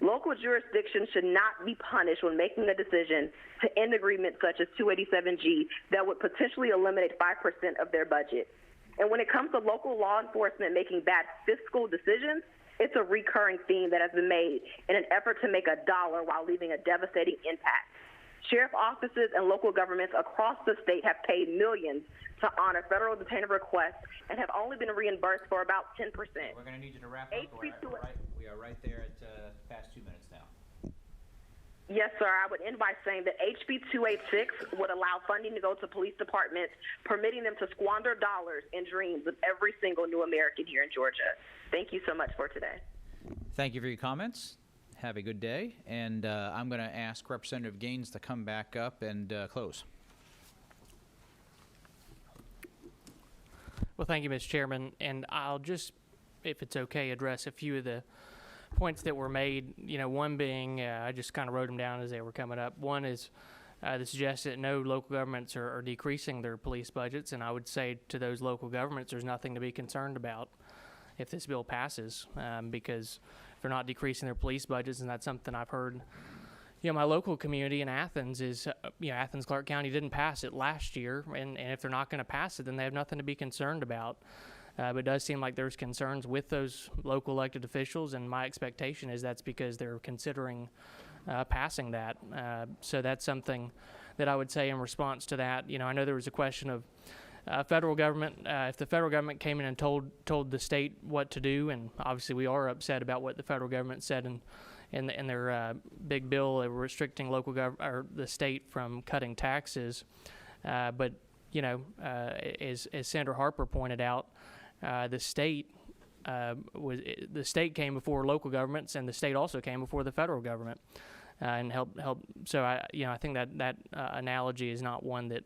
Speaker 13: Local jurisdictions should not be punished when making a decision to end agreements such as 287G that would potentially eliminate 5% of their budget. And when it comes to local law enforcement making bad fiscal decisions, it's a recurring theme that has been made in an effort to make a dollar while leaving a devastating impact. Sheriff offices and local governments across the state have paid millions to honor federal detainer requests and have only been reimbursed for about 10%.
Speaker 1: We're going to need you to wrap up. We are right there at past 2 minutes now.
Speaker 13: Yes, sir. I would end by saying that HB 286 would allow funding to go to police departments, permitting them to squander dollars and dreams of every single new American here in Georgia. Thank you so much for today.
Speaker 1: Thank you for your comments. Have a good day. And I'm going to ask Representative Gaines to come back up and close.
Speaker 3: Well, thank you, Mr. Chairman. And I'll just, if it's okay, address a few of the points that were made. You know, one being, I just kind of wrote them down as they were coming up. One is the suggestion that no local governments are decreasing their police budgets. And I would say to those local governments, there's nothing to be concerned about if this bill passes, because if they're not decreasing their police budgets, and that's something I've heard. You know, my local community in Athens is, Athens, Clark County didn't pass it last year, and if they're not going to pass it, then they have nothing to be concerned about. But it does seem like there's concerns with those local elected officials, and my expectation is that's because they're considering passing that. So that's something that I would say in response to that. You know, I know there was a question of federal government, if the federal government came in and told the state what to do, and obviously we are upset about what the federal government said in their big bill restricting or the state from cutting taxes. But you know, as Senator Harper pointed out, the state came before local governments, and the state also came before the federal government, and help. So I think that analogy is not one that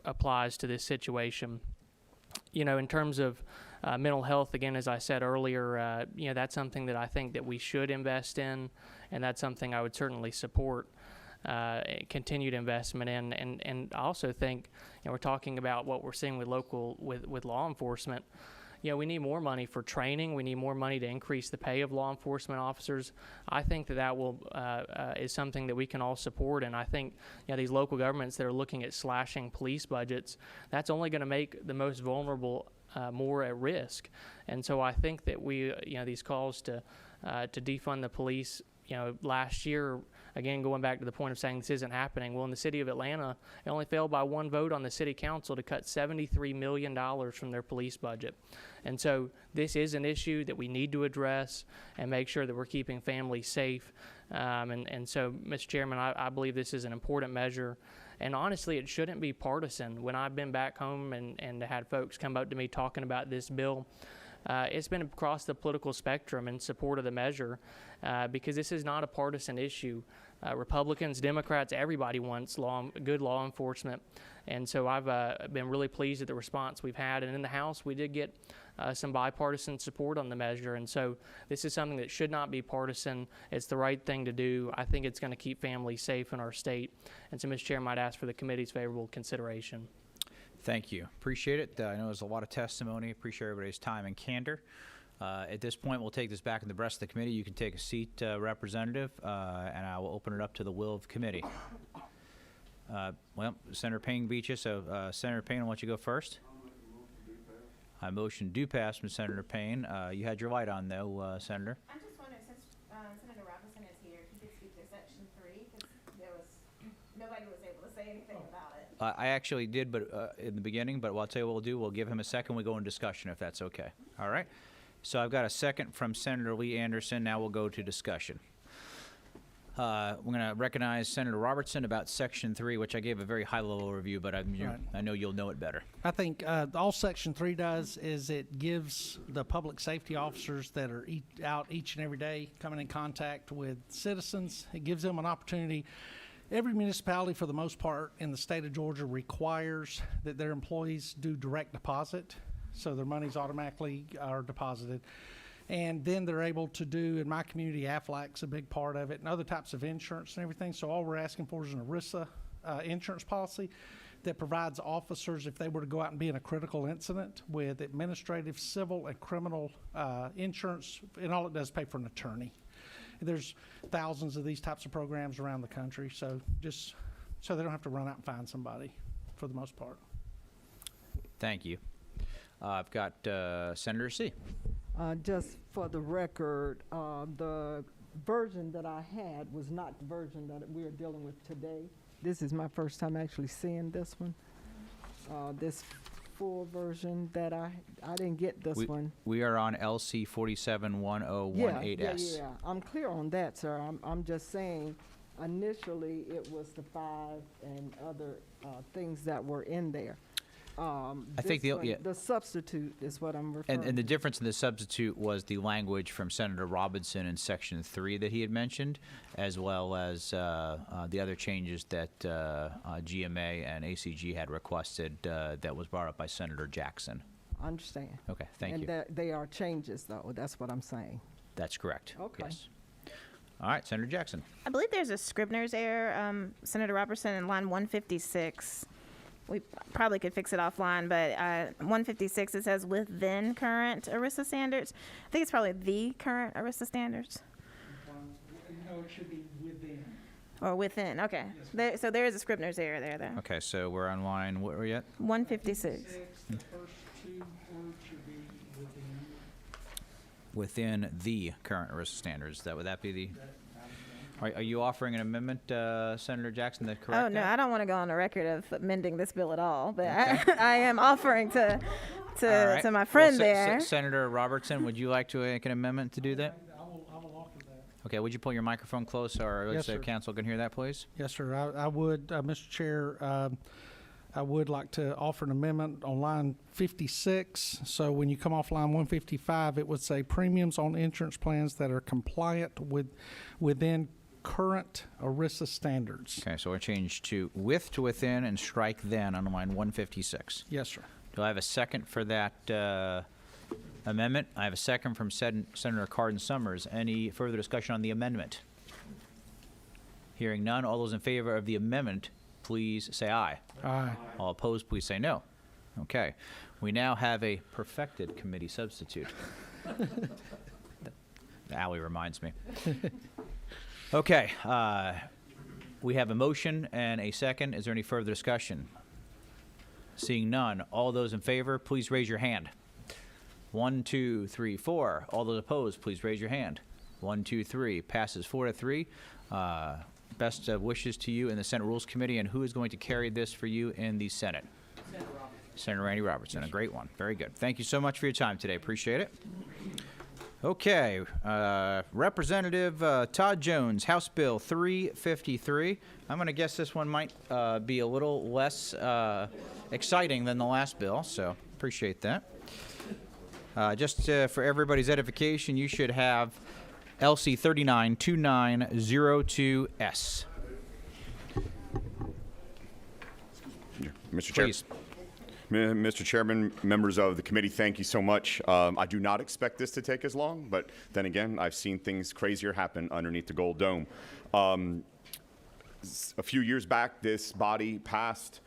Speaker 3: applies to this situation. You know, in terms of mental health, again, as I said earlier, that's something that I think that we should invest in, and that's something I would certainly support continued investment in. And I also think, we're talking about what we're seeing with with law enforcement. We need more money for training. We need more money to increase the pay of law enforcement officers. I think that will is something that we can all support. And I think these local governments that are looking at slashing police budgets, that's only going to make the most vulnerable more at risk. And so I think that these calls to defund the police, last year, again, going back to the point of saying this isn't happening. Well, in the city of Atlanta, it only failed by one vote on the city council to cut $73 million from their police budget. And so this is an issue that we need to address and make sure that we're keeping families safe. And so, Mr. Chairman, I believe this is an important measure. And honestly, it shouldn't be partisan. When I've been back home and had folks come up to me talking about this bill, it's been across the political spectrum in support of the measure, because this is not a partisan issue. Republicans, Democrats, everybody wants good law enforcement. And so I've been really pleased at the response we've had. And in the House, we did get some bipartisan support on the measure. And so this is something that should not be partisan. It's the right thing to do. I think it's going to keep families safe in our state. And so, Mr. Chair, I might ask for the committee's favorable consideration.
Speaker 1: Thank you. Appreciate it. I know there's a lot of testimony. Appreciate everybody's time and candor. At this point, we'll take this back to the rest of the committee. You can take a seat, Representative, and I will open it up to the will of committee. Well, Senator Payne beat you, so Senator Payne, I want you to go first. I motion do pass from Senator Payne. You had your light on, though, Senator.
Speaker 4: I'm just wondering, since Senator Robertson is here, if he could speak to Section 3, because nobody was able to say anything about it.
Speaker 1: I actually did, but in the beginning. But I'll tell you what we'll do. We'll give him a second. We go into discussion, if that's okay. All right. So I've got a second from Senator Lee Anderson. Now we'll go to discussion. We're going to recognize Senator Robertson about Section 3, which I gave a very high-level review, but I know you'll know it better.
Speaker 14: I think all Section 3 does is it gives the public safety officers that are out each and every day coming in contact with citizens, it gives them an opportunity. Every municipality, for the most part, in the state of Georgia requires that their employees do direct deposit, so their monies automatically are deposited. And then they're able to do, in my community, Aflac's a big part of it, and other types of insurance and everything. So all we're asking for is an ERISA insurance policy that provides officers, if they were to go out and be in a critical incident, with administrative, civil, and criminal insurance, and all it does is pay for an attorney. There's thousands of these types of programs around the country, so just so they don't have to run out and find somebody for the most part.
Speaker 1: Thank you. I've got Senator C.
Speaker 2: Just for the record, the version that I had was not the version that we are dealing with today. This is my first time actually seeing this one. This full version that I didn't get this one.
Speaker 1: We are on LC 471018S.
Speaker 2: Yeah. I'm clear on that, sir. I'm just saying, initially it was the 5 and other things that were in there.
Speaker 1: I think
Speaker 2: the substitute is what I'm referring to.
Speaker 1: And the difference in the substitute was the language from Senator Robertson in Section 3 that he had mentioned, as well as the other changes that GMA and ACG had requested that was brought up by Senator Jackson.
Speaker 2: I understand.
Speaker 1: Okay, thank you.
Speaker 2: And they are changes, though. That's what I'm saying.
Speaker 1: That's correct.
Speaker 2: Okay. Yes.
Speaker 1: All right, Senator Jackson.
Speaker 4: I believe there's a Scribner's error, Senator Robertson, in line 156. We probably could fix it offline, but 156, it says within current ERISA standards. I think it's probably the current ERISA standards.
Speaker 14: No, it should be within.
Speaker 4: Or within, okay. So there is a Scribner's error there, though.
Speaker 1: Okay, so we're on line, what were we at?
Speaker 4: 156.
Speaker 14: The first two words should be within.
Speaker 1: Within the current ERISA standards. Would that be the... Are you offering an amendment, Senator Jackson, that correct?
Speaker 4: Oh, no,
Speaker 1: that?
Speaker 4: I don't want to go on the record of amending this bill at all, but okay. I am offering to my friend there.
Speaker 1: Senator Robertson, would you like to make an amendment to do that?
Speaker 14: I will offer that.
Speaker 1: Okay, would you pull your microphone close, or
Speaker 14: Yes, sir.
Speaker 1: council can hear that, please?
Speaker 14: Yes, sir. I would, Mr. Chair, I would like to offer an amendment on line 56. So when you come off line 155, it would say premiums on insurance plans that are compliant within current ERISA standards.
Speaker 1: Okay, so we'll change to within and strike then on line 156.
Speaker 14: Yes, sir.
Speaker 1: Do I have a second for that amendment? I have a second from Senator Cardin Summers. Any further discussion on the amendment? Hearing none, all those in favor of the amendment, please say aye.
Speaker 14: Aye.
Speaker 1: All opposed, please say no. Okay. We now have a perfected committee substitute. Allie reminds me. Okay. We have a motion and a second. Is there any further discussion? Seeing none, all those in favor, please raise your hand. 1, 2, 3, 4. All those opposed, please raise your hand. 1, 2, 3. Passes 4-3. Best of wishes to you in the Senate Rules Committee. And who is going to carry this for you in the Senate? Senator Randy Robertson. A great one. Very good. Thank you so much for your time today. Appreciate it. Okay. Representative Todd Jones, House Bill 353. I'm going to guess this one might be a little less exciting than the last bill, so appreciate that. Just for everybody's edification, you should have LC 392902S.
Speaker 15: Mr. Chair.
Speaker 1: Please.
Speaker 15: Mr. Chairman, members of the committee, thank you so much. I do not expect this to take as long, but then again, I've seen things crazier happen underneath the Gold Dome. A few years back, this body passed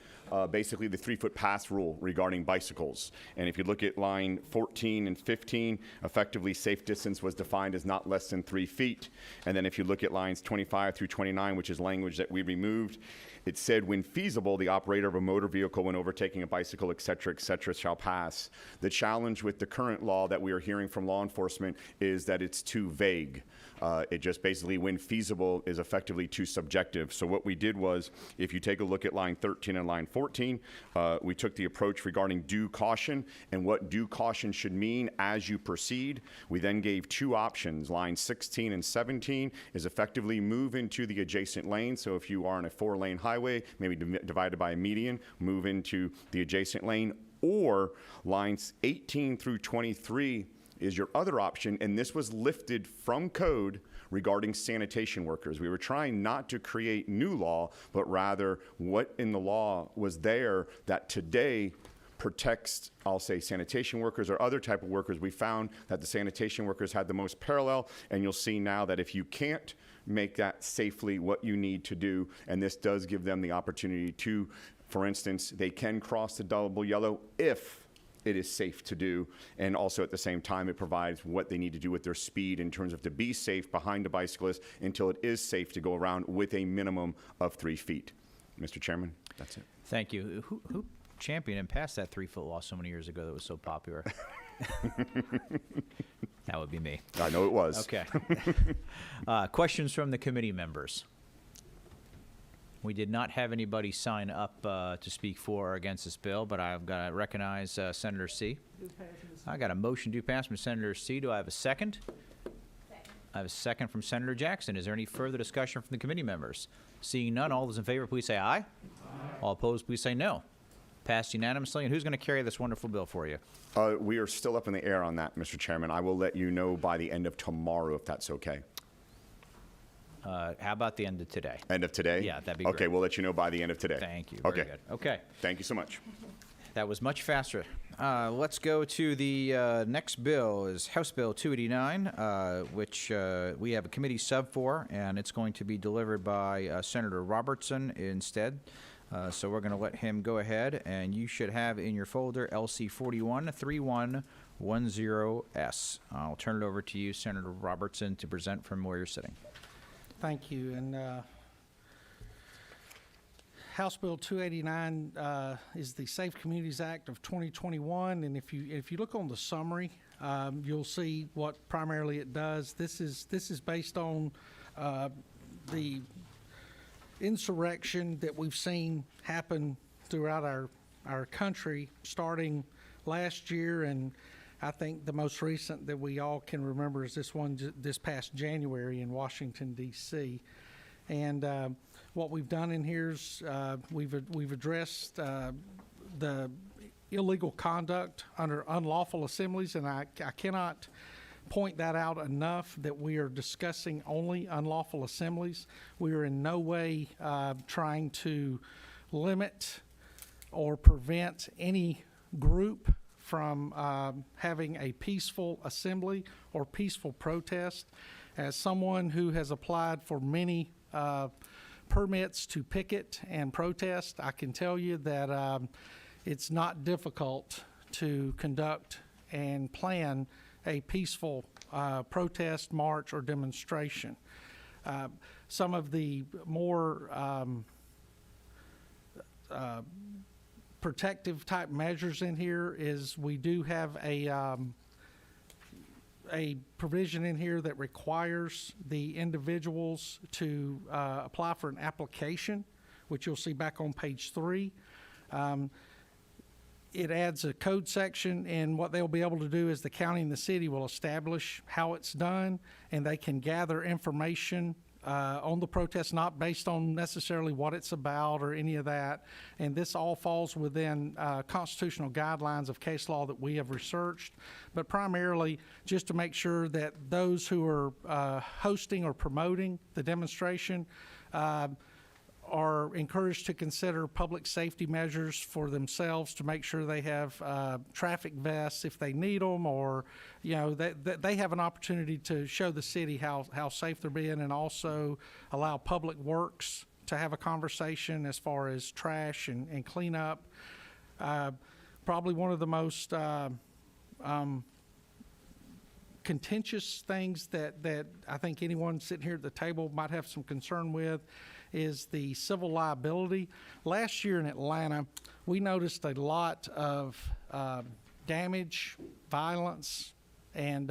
Speaker 15: basically the 3-foot pass rule regarding bicycles. And if you look at line 14 and 15, effectively safe distance was defined as not less than 3 feet. And then if you look at lines 25 through 29, which is language that we removed, it said, when feasible, the operator of a motor vehicle when overtaking a bicycle, et cetera, shall pass. The challenge with the current law that we are hearing from law enforcement is that it's too vague. It just basically, when feasible, is effectively too subjective. So what we did was, if you take a look at line 13 and line 14, we took the approach regarding due caution and what due caution should mean as you proceed. We then gave 2 options. Line 16 and 17 is effectively move into the adjacent lane. So if you are on a 4-lane highway, maybe divided by a median, move into the adjacent lane. Or lines 18 through 23 is your other option, and this was lifted from code regarding sanitation workers. We were trying not to create new law, but rather what in the law was there that today protects, I'll say, sanitation workers or other type of workers. We found that the sanitation workers had the most parallel, and you'll see now that if you can't make that safely what you need to do, and this does give them the opportunity to, for instance, they can cross the double yellow if it is safe to do, and also at the same time it provides what they need to do with their speed in terms of to be safe behind a bicyclist until it is safe to go around with a minimum of 3 feet. Mr. Chairman, that's it.
Speaker 1: Thank you. Who championed and passed that 3-foot law so many years ago that was so popular? That would be me.
Speaker 15: I know it was.
Speaker 1: Okay. Questions from the committee members? We did not have anybody sign up to speak for or against this bill, but I've got to recognize Senator C. I got a motion to pass from Senator C. Do I have a second? I have a second from Senator Jackson. Is there any further discussion from the committee members? Seeing none, all those in favor, please say aye. All opposed, please say no. Passed unanimously. And who's going to carry this wonderful bill for you?
Speaker 15: We are still up in the air on that, Mr. Chairman. I will let you know by the end of tomorrow if that's okay.
Speaker 1: How about the end of today?
Speaker 15: End of today?
Speaker 1: Yeah, that'd be great.
Speaker 15: Okay, we'll let you know by the end of today.
Speaker 1: Thank you. Very good. Okay.
Speaker 15: Thank you so much.
Speaker 1: That was much faster. Let's go to the next bill is House Bill 289, which we have a committee sub for, and it's going to be delivered by Senator Robertson instead. So we're going to let him go ahead, and you should have in your folder LC 413110S. I'll turn it over to you, Senator Robertson, to present from where you're sitting.
Speaker 14: Thank you. And House Bill 289 is the Safe Communities Act of 2021, and if you look on the summary, you'll see what primarily it does. This is based on the insurrection that we've seen happen throughout our country, starting last year, and I think the most recent that we all can remember is this one this past January in Washington, D.C. And what we've done in here is we've addressed the illegal conduct under unlawful assemblies, and I cannot point that out enough that we are discussing only unlawful assemblies. We are in no way trying to limit or prevent any group from having a peaceful assembly or peaceful protest. As someone who has applied for many permits to picket and protest, I can tell you that it's not difficult to conduct and plan a peaceful protest, march, or demonstration. Some of the more protective type measures in here is we do have a provision in here that requires the individuals to apply for an application, which you'll see back on page 3. It adds a code section, and what they'll be able to do is the county and the city will establish how it's done, and they can gather information on the protest, not based on necessarily what it's about or any of that. And this all falls within constitutional guidelines of case law that we have researched, but primarily just to make sure that those who are hosting or promoting the demonstration are encouraged to consider public safety measures for themselves to make sure they have traffic vests if they need them, or that they have an opportunity to show the city how safe they're being, and also allow Public Works to have a conversation as far as trash and cleanup. Probably one of the most contentious things that I think anyone sitting here at the table might have some concern with is the civil liability. Last year in Atlanta, we noticed a lot of damage, violence, and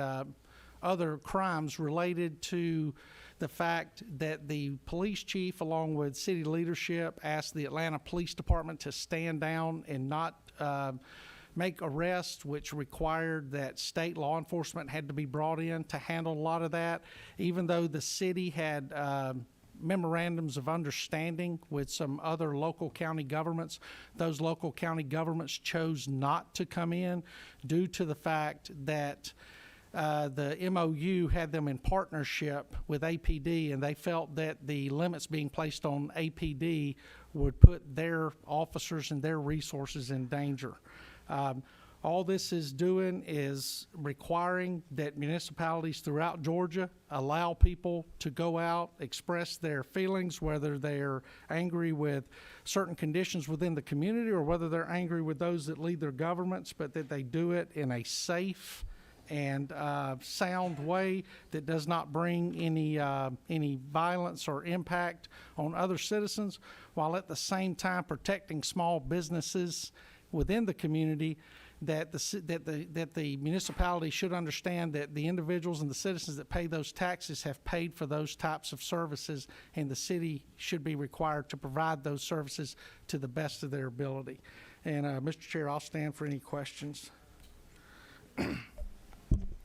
Speaker 14: other crimes related to the fact that the police chief, along with city leadership, asked the Atlanta Police Department to stand down and not make arrests, which required that state law enforcement had to be brought in to handle a lot of that, even though the city had memorandums of understanding with some other local county governments. Those local county governments chose not to come in due to the fact that the MOU had them in partnership with APD, and they felt that the limits being placed on APD would put their officers and their resources in danger. All this is doing is requiring that municipalities throughout Georgia allow people to go out, express their feelings, whether they're angry with certain conditions within the community or whether they're angry with those that lead their governments, but that they do it in a safe and sound way that does not bring any violence or impact on other citizens, while at the same time protecting small businesses within the community. That the municipality should understand that the individuals and the citizens that pay those taxes have paid for those types of services, and the city should be required to provide those services to the best of their ability. And Mr. Chair, I'll stand for any questions.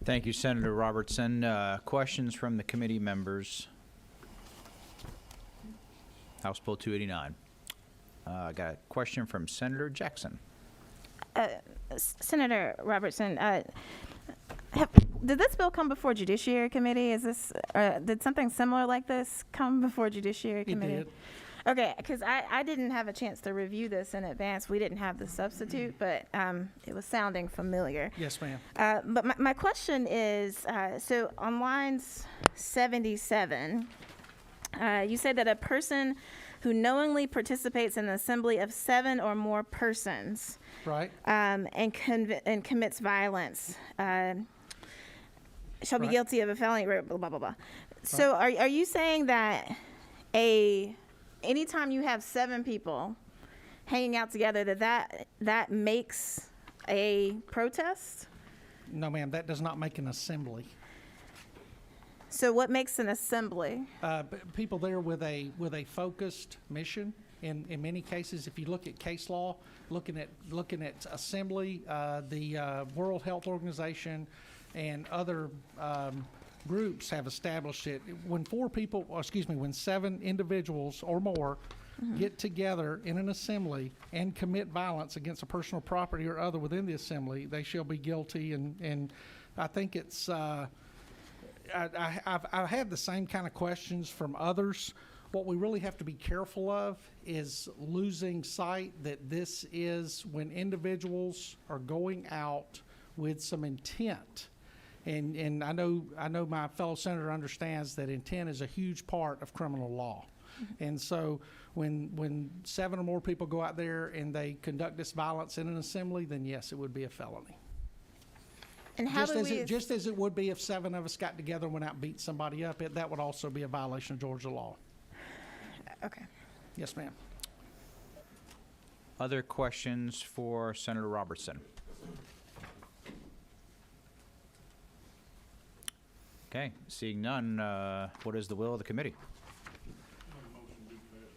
Speaker 1: Thank you, Senator Robertson. Questions from the committee members? House Bill 289. I got a question from Senator Jackson.
Speaker 4: Senator Robertson, did this bill come before Judiciary Committee? Did something similar like this come before Judiciary Committee?
Speaker 14: It did.
Speaker 4: Okay, because I didn't have a chance to review this in advance. We didn't have the substitute, but it was sounding familiar.
Speaker 14: Yes, ma'am.
Speaker 4: But my question is, so on lines 77, you said that a person who knowingly participates in an assembly of 7 or more persons,
Speaker 14: right,
Speaker 4: and commits violence, shall be guilty of a felony, blah, blah, blah, blah. So are you saying that anytime you have 7 people hanging out together, that makes a protest?
Speaker 14: No, ma'am, that does not make an assembly.
Speaker 4: So what makes an assembly?
Speaker 14: People there with a focused mission. In many cases, if you look at case law, looking at assembly, the World Health Organization and other groups have established it. When 7 individuals or more get together in an assembly and commit violence against a personal property or other within the assembly, they shall be guilty. And I think it's I've had the same kind of questions from others. What we really have to be careful of is losing sight that this is when individuals are going out with some intent. And I know my fellow senator understands that intent is a huge part of criminal law. And so when 7 or more people go out there and they conduct this violence in an assembly, then yes, it would be a felony.
Speaker 4: And how
Speaker 14: just as it would be if 7 of us got together and went out and beat somebody up, that would also be a violation of Georgia law.
Speaker 4: Okay.
Speaker 14: Yes, ma'am.
Speaker 1: Other questions for Senator Robertson? Okay, seeing none, what is the will of the committee?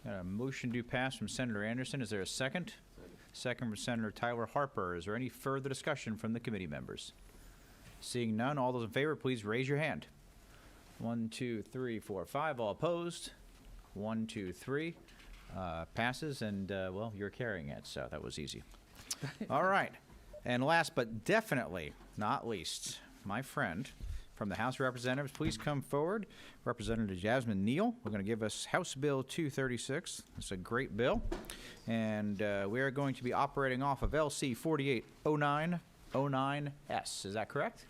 Speaker 1: Got a motion to pass from Senator Anderson. Is there a second? Second from Senator Tyler Harper. Is there any further discussion from the committee members? Seeing none, all those in favor, please raise your hand. 1, 2, 3, 4, 5. All opposed? 1, 2, 3. Passes, and, well, you're carrying it, so that was easy. All right. And last but definitely not least, my friend from the House of Representatives, please come forward. Representative Jasmine Neal. We're going to give us House Bill 236. It's a great bill. And we are going to be operating off of LC 480909S. Is that correct?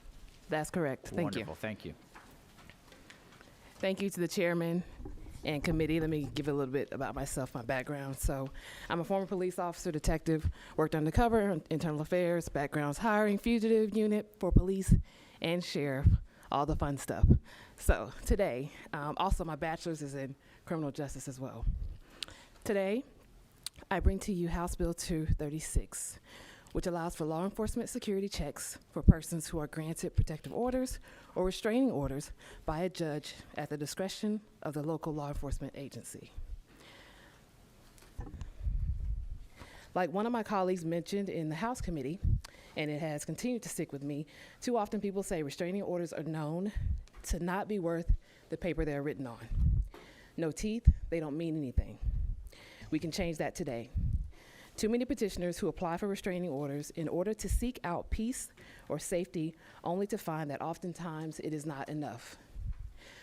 Speaker 16: That's correct. Thank you.
Speaker 1: Wonderful. Thank you.
Speaker 16: Thank you to the chairman and committee. Let me give a little bit about myself, my background. So I'm a former police officer, detective, worked undercover, internal affairs, backgrounds, hiring, fugitive unit for police and sheriff, all the fun stuff. So today, also my bachelor's is in criminal justice as well. Today, I bring to you House Bill 236, which allows for law enforcement security checks for persons who are granted protective orders or restraining orders by a judge at the discretion of the local law enforcement agency. Like one of my colleagues mentioned in the House committee, and it has continued to stick with me, too often people say restraining orders are known to not be worth the paper they're written on. No teeth, they don't mean anything. We can change that today. Too many petitioners who apply for restraining orders in order to seek out peace or safety, only to find that oftentimes it is not enough.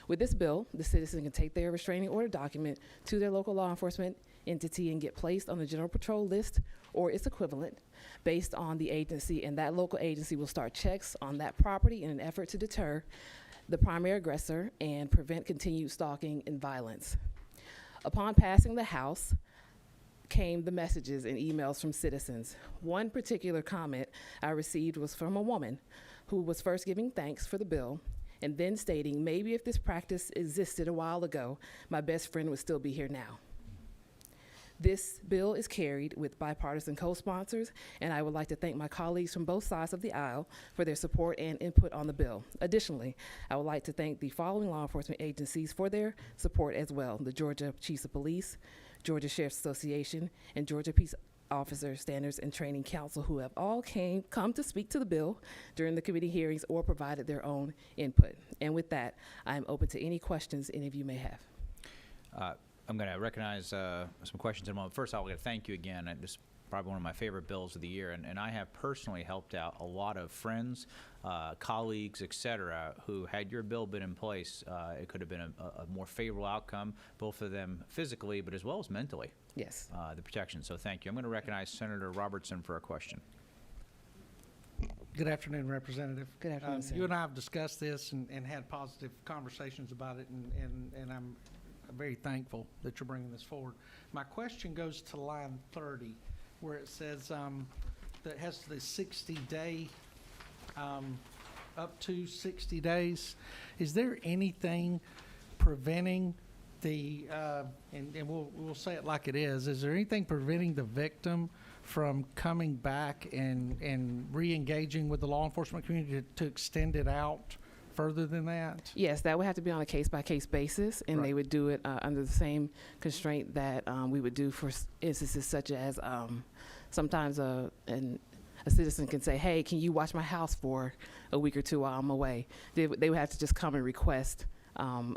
Speaker 16: With this bill, the citizen can take their restraining order document to their local law enforcement entity and get placed on the general patrol list or its equivalent based on the agency, and that local agency will start checks on that property in an effort to deter the primary aggressor and prevent continued stalking and violence. Upon passing the House, came the messages and emails from citizens. One particular comment I received was from a woman who was first giving thanks for the bill and then stating, maybe if this practice existed a while ago, my best friend would still be here now. This bill is carried with bipartisan co-sponsors, and I would like to thank my colleagues from both sides of the aisle for their support and input on the bill. Additionally, I would like to thank the following law enforcement agencies for their support as well: the Georgia Chiefs of Police, Georgia Sheriff's Association, and Georgia Peace Officer Standards and Training Council, who have all come to speak to the bill during the committee hearings or provided their own input. And with that, I am open to any questions any of you may have.
Speaker 1: I'm going to recognize some questions in a moment. First, I want to thank you again. This is probably one of my favorite bills of the year, and I have personally helped out a lot of friends, colleagues, et cetera, who, had your bill been in place, it could have been a more favorable outcome, both of them physically, but as well as mentally.
Speaker 16: Yes.
Speaker 1: The protection. So thank you. I'm going to recognize Senator Robertson for a question.
Speaker 14: Good afternoon, Representative.
Speaker 16: Good afternoon, sir.
Speaker 14: You and I have discussed this and had positive conversations about it, and I'm very thankful that you're bringing this forward. My question goes to line 30, where it says that has the 60-day, up to 60 days. Is there anything preventing the, and we'll say it like it is there anything preventing the victim from coming back and re-engaging with the law enforcement community to extend it out further than that?
Speaker 16: Yes, that would have to be on a case-by-case basis, and they would do it under the same constraint that we would do for instances such as sometimes a citizen can say, hey, can you watch my house for a week or two while I'm away? They would have to just come and request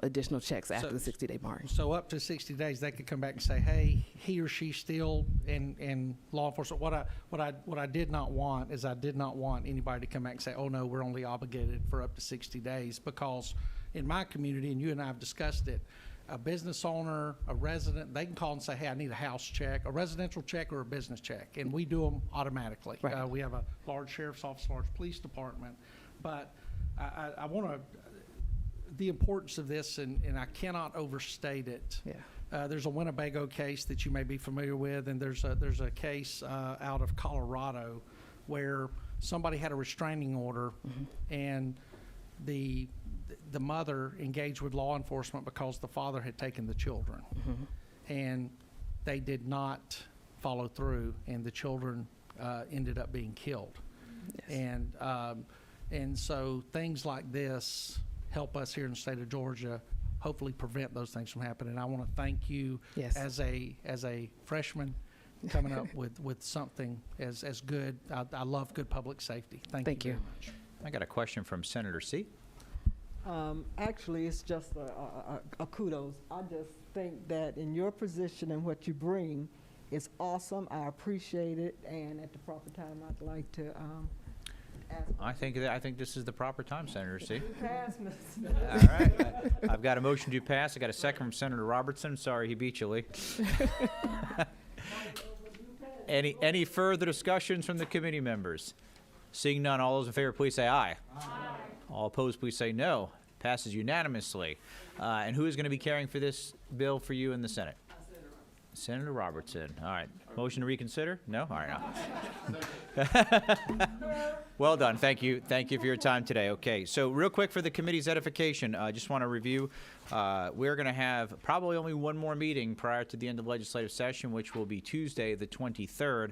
Speaker 16: additional checks after the 60-day mark.
Speaker 14: So up to 60 days, they could come back and say, hey, he or she still in law enforcement. What I did not want is I did not want anybody to come back and say, oh no, we're only obligated for up to 60 days, because in my community, and you and I have discussed it, a business owner, a resident, they can call and say, hey, I need a house check, a residential check or a business check, and we do them automatically.
Speaker 16: Right.
Speaker 14: We have a large sheriff's office, large police department, but I want to, the importance of this, and I cannot overstate it.
Speaker 16: Yeah.
Speaker 14: There's a Winnebago case that you may be familiar with, and there's a case out of Colorado where somebody had a restraining order, and the mother engaged with law enforcement because the father had taken the children, and they did not follow through, and the children ended up being killed. Yes. And so things like this help us here in the state of Georgia hopefully prevent those things from happening. I want to thank you as a freshman coming up with something as good. I love good public safety. Thank you very much.
Speaker 1: I got a question from Senator C.
Speaker 2: Actually, it's just a kudos. I just think that in your position and what you bring is awesome. I appreciate it, and at the proper time, I'd like to ask.
Speaker 1: I think this is the proper time, Senator. See.
Speaker 2: Pass, Mr.
Speaker 1: All right. I've got a motion to pass. I got a second from Senator Robertson. Sorry, he beat you, Lee. Any further discussions from the committee members? Seeing none, all those in favor, please say aye. Aye. All opposed, please say no. Passes unanimously. And who is going to be caring for this bill for you in the Senate? Senator Robertson. All right. Motion to reconsider? No? All right. No. Well done. Thank you. Thank you for your time today. Okay. So real quick for the committee's edification, I just want to review. We're going to have probably only one more meeting prior to the end of legislative session, which will be Tuesday, the 23rd.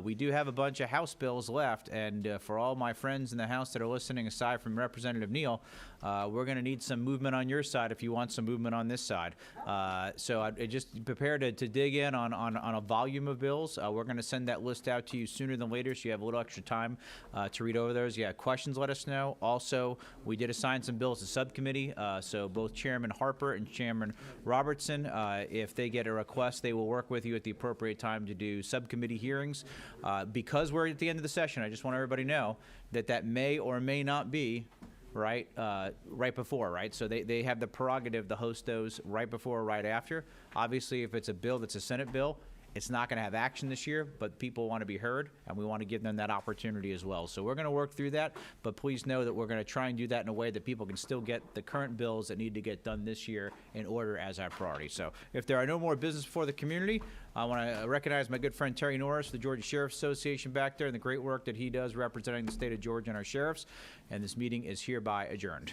Speaker 1: We do have a bunch of House bills left, and for all my friends in the House that are listening, aside from Representative Neal, we're going to need some movement on your side if you want some movement on this side. So I just prepare to dig in on a volume of bills. We're going to send that list out to you sooner than later, so you have a little extra time to read over those. You have questions, let us know. Also, we did assign some bills to subcommittee, so both Chairman Harper and Chairman Robertson, if they get a request, they will work with you at the appropriate time to do subcommittee hearings. Because we're at the end of the session, I just want everybody to know that may or may not be right before, right? So they have the prerogative to host those right before or right after. Obviously, if it's a bill that's a Senate bill, it's not going to have action this year, but people want to be heard, and we want to give them that opportunity as well. So we're going to work through that, but please know that we're going to try and do that in a way that people can still get the current bills that need to get done this year in order as our priority. So if there are no more business for the community, I want to recognize my good friend Terry Norris, the Georgia Sheriff's Association back there, and the great work that he does representing the state of Georgia and our sheriffs. And this meeting is hereby adjourned.